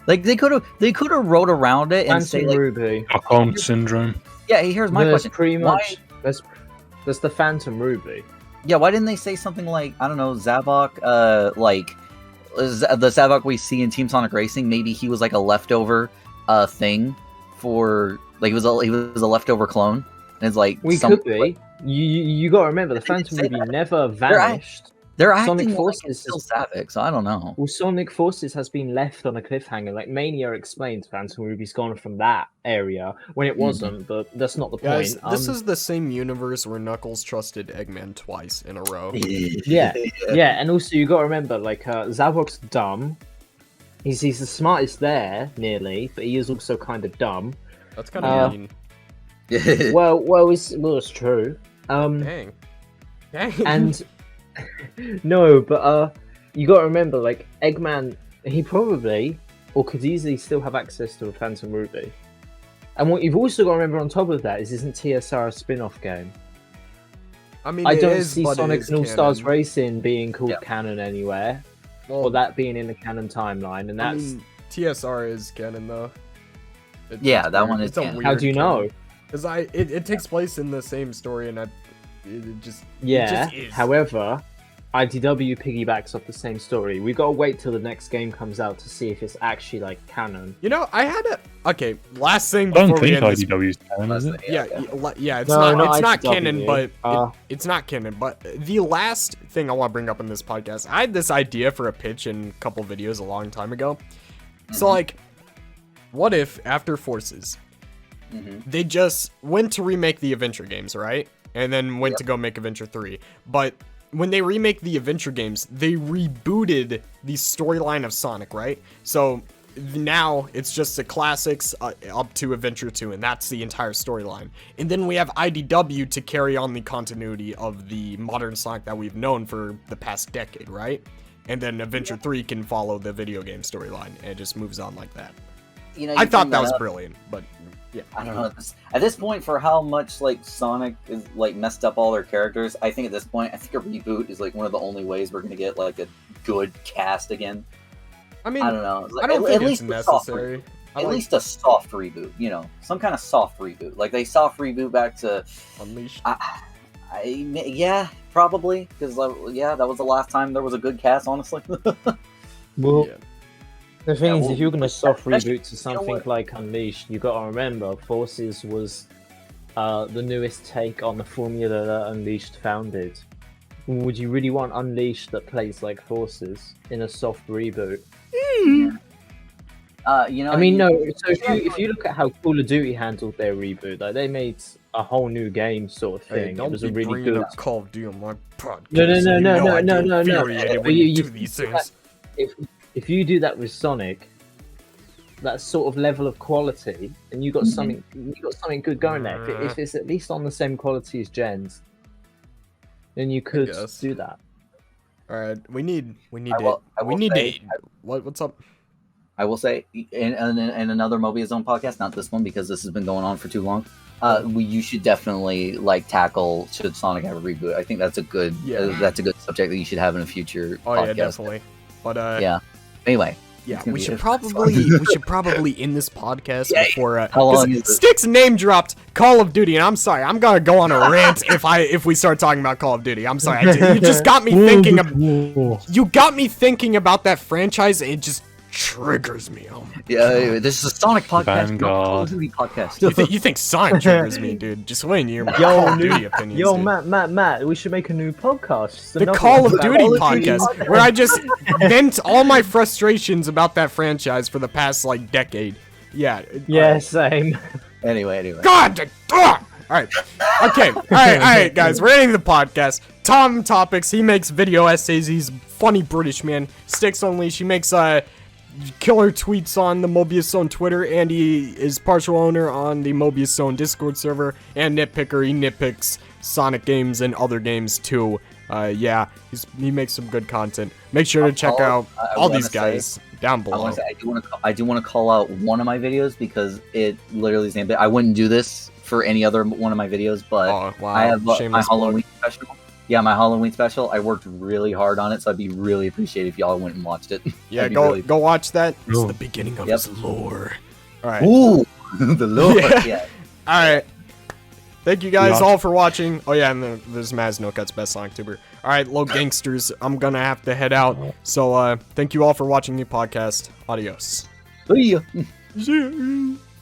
Like they could have wrote around it and Phantom say like, Ruby. Stockholm syndrome. yeah, here's my That's question. pretty Why- much that's the Phantom Ruby. Yeah, why didn't they say something like, I don't know, Zavok, like the Zavok we see in Team Sonic Racing? Maybe he was like a leftover thing for like he was a leftover clone. And it's like We could be. You got to remember the They didn't Phantom say Ruby that. never vanished. They're Sonic acting like Forces it's still is- Zavok, so I don't know. Well, Sonic Forces has been left on a cliffhanger. Like Mania explains, Phantom Ruby's gone from that area when it wasn't, but that's not the Guys, point. this is the same universe where Knuckles trusted Eggman twice in a row. Yeah, and also you got to remember, like Zavok's dumb. He's the smartest there, nearly, but he is also kind of dumb. That's kind of Uh, mean. Well, it's true. Dang. And no, but you got to remember, like Eggman, he probably or could easily still have access to a Phantom Ruby. And what you've also got to remember on top of that is, isn't TSR a spin-off game? I mean, I it don't is, see but it Sonic is and All Stars canon. Racing being called Yeah. canon anywhere, Well, or that being in the canon timeline, and I that's mean, TSR is canon though. Yeah, it's that weird. one is It's a canon. how weird do you know? Because it takes place in the same story, and it just Yeah. just is. However, IDW piggybacks off the same story. We gotta wait till the next game comes out to see if it's actually like canon. You know, I had a okay. Last thing I don't before we think end this. IDW's canon, is it? Yeah, it's No, not. not It's not IDW. canon, but Uh, it's not canon. But the last thing I want to bring up in this podcast, I had this idea for a pitch in a couple videos a long time ago. So like, what if after Forces, they just went to remake the Adventure games, right? And then went to go make Adventure 3. But when they remake the Adventure games, they rebooted the storyline of Sonic, right? So now it's just the classics up to Adventure 2, and that's the entire storyline. And then we have IDW to carry on the continuity of the modern Sonic that we've known for the past decade, right? And then Adventure 3 can follow the video game storyline, and it just moves on like that. You know, I you thought bring that was up. brilliant, but yeah. I don't know. At this point, for how much like Sonic is like messed up all their characters, I think at this point, I think a reboot is like one of the only ways we're gonna get like a good cast again. I mean, I don't know. Like, I don't think it's least a soft necessary. I At like least a soft reboot, you know, some kind of soft reboot. Like they soft reboot back to, Unleashed. yeah, probably because yeah, that was the last time there was a good cast, honestly. well, Yeah. the thing Yeah, is, well, if you're gonna soft especially- reboot to you know something what? like Unleashed, you gotta remember Forces was the newest take on the formula that Unleashed founded. Would you really want Unleashed that plays like Forces in a soft reboot? You know, I mean, no. So if you look at how Call of Duty handled their reboot, like they made a whole new game sort of Hey, thing. don't It was be a really bringing good. up Call of Duty on my podcast. No, You know I get no. infuriated when you do these things. If you do that with Sonic, that sort of level of quality, and you got something good going there. If it's at least on the same quality as Gens, then you could guess. do that. All right, we need what's up? I will say, in another Mobius Zone podcast, not this one because this has been going on for too long. You should definitely like tackle should Sonic have a reboot. I think that's a good subject that you should have in a future podcast. Yeah, definitely. But yeah. Anyway, yeah, we should probably end this podcast before. How long is it? Sticks name dropped Call of Duty, and I'm sorry, I'm gonna go on a rant if we start talking about Call of Duty. I'm sorry, you just got me thinking of. You got me thinking about that franchise, and it just triggers me. Oh my God. This is a Sonic podcast, not Call of Vanguard. Duty podcast. You think Sonic triggers me, dude? Just wait and hear my Call of Duty opinions. Yo, dude. Matt, we should make a new podcast. The Call of Duty podcast, where I just vent all my frustrations about that franchise for the past like decade. Yeah. Yeah, same. Anyway. God. All right. Okay. All right, guys. We're ending the podcast. Tom Topics. He makes video essays. He's a funny British man. Sticks Unleashed. He makes killer tweets on the Mobius Zone Twitter, and he is partial owner on the Mobius Zone Discord server. And Nitpicker. He nitpicks Sonic games and other games too. Yeah, he makes some good content. Make sure to check out all these guys down below. I do want to call out one of my videos because it literally is named. I wouldn't do this for any other one of my videos, but I have my Halloween special. Yeah, my Halloween special. I worked really hard on it, so I'd be really appreciated if y'all went and watched it. Yeah, go watch that. It's the beginning of his lore. All right. Ooh, the lore. Yeah. All right. Thank you guys all for watching. Oh yeah, and there's Maz No Cuts, best Sonic tuber. All right, low gangsters. I'm gonna have to head out. So thank you all for watching the podcast. Adios. See ya.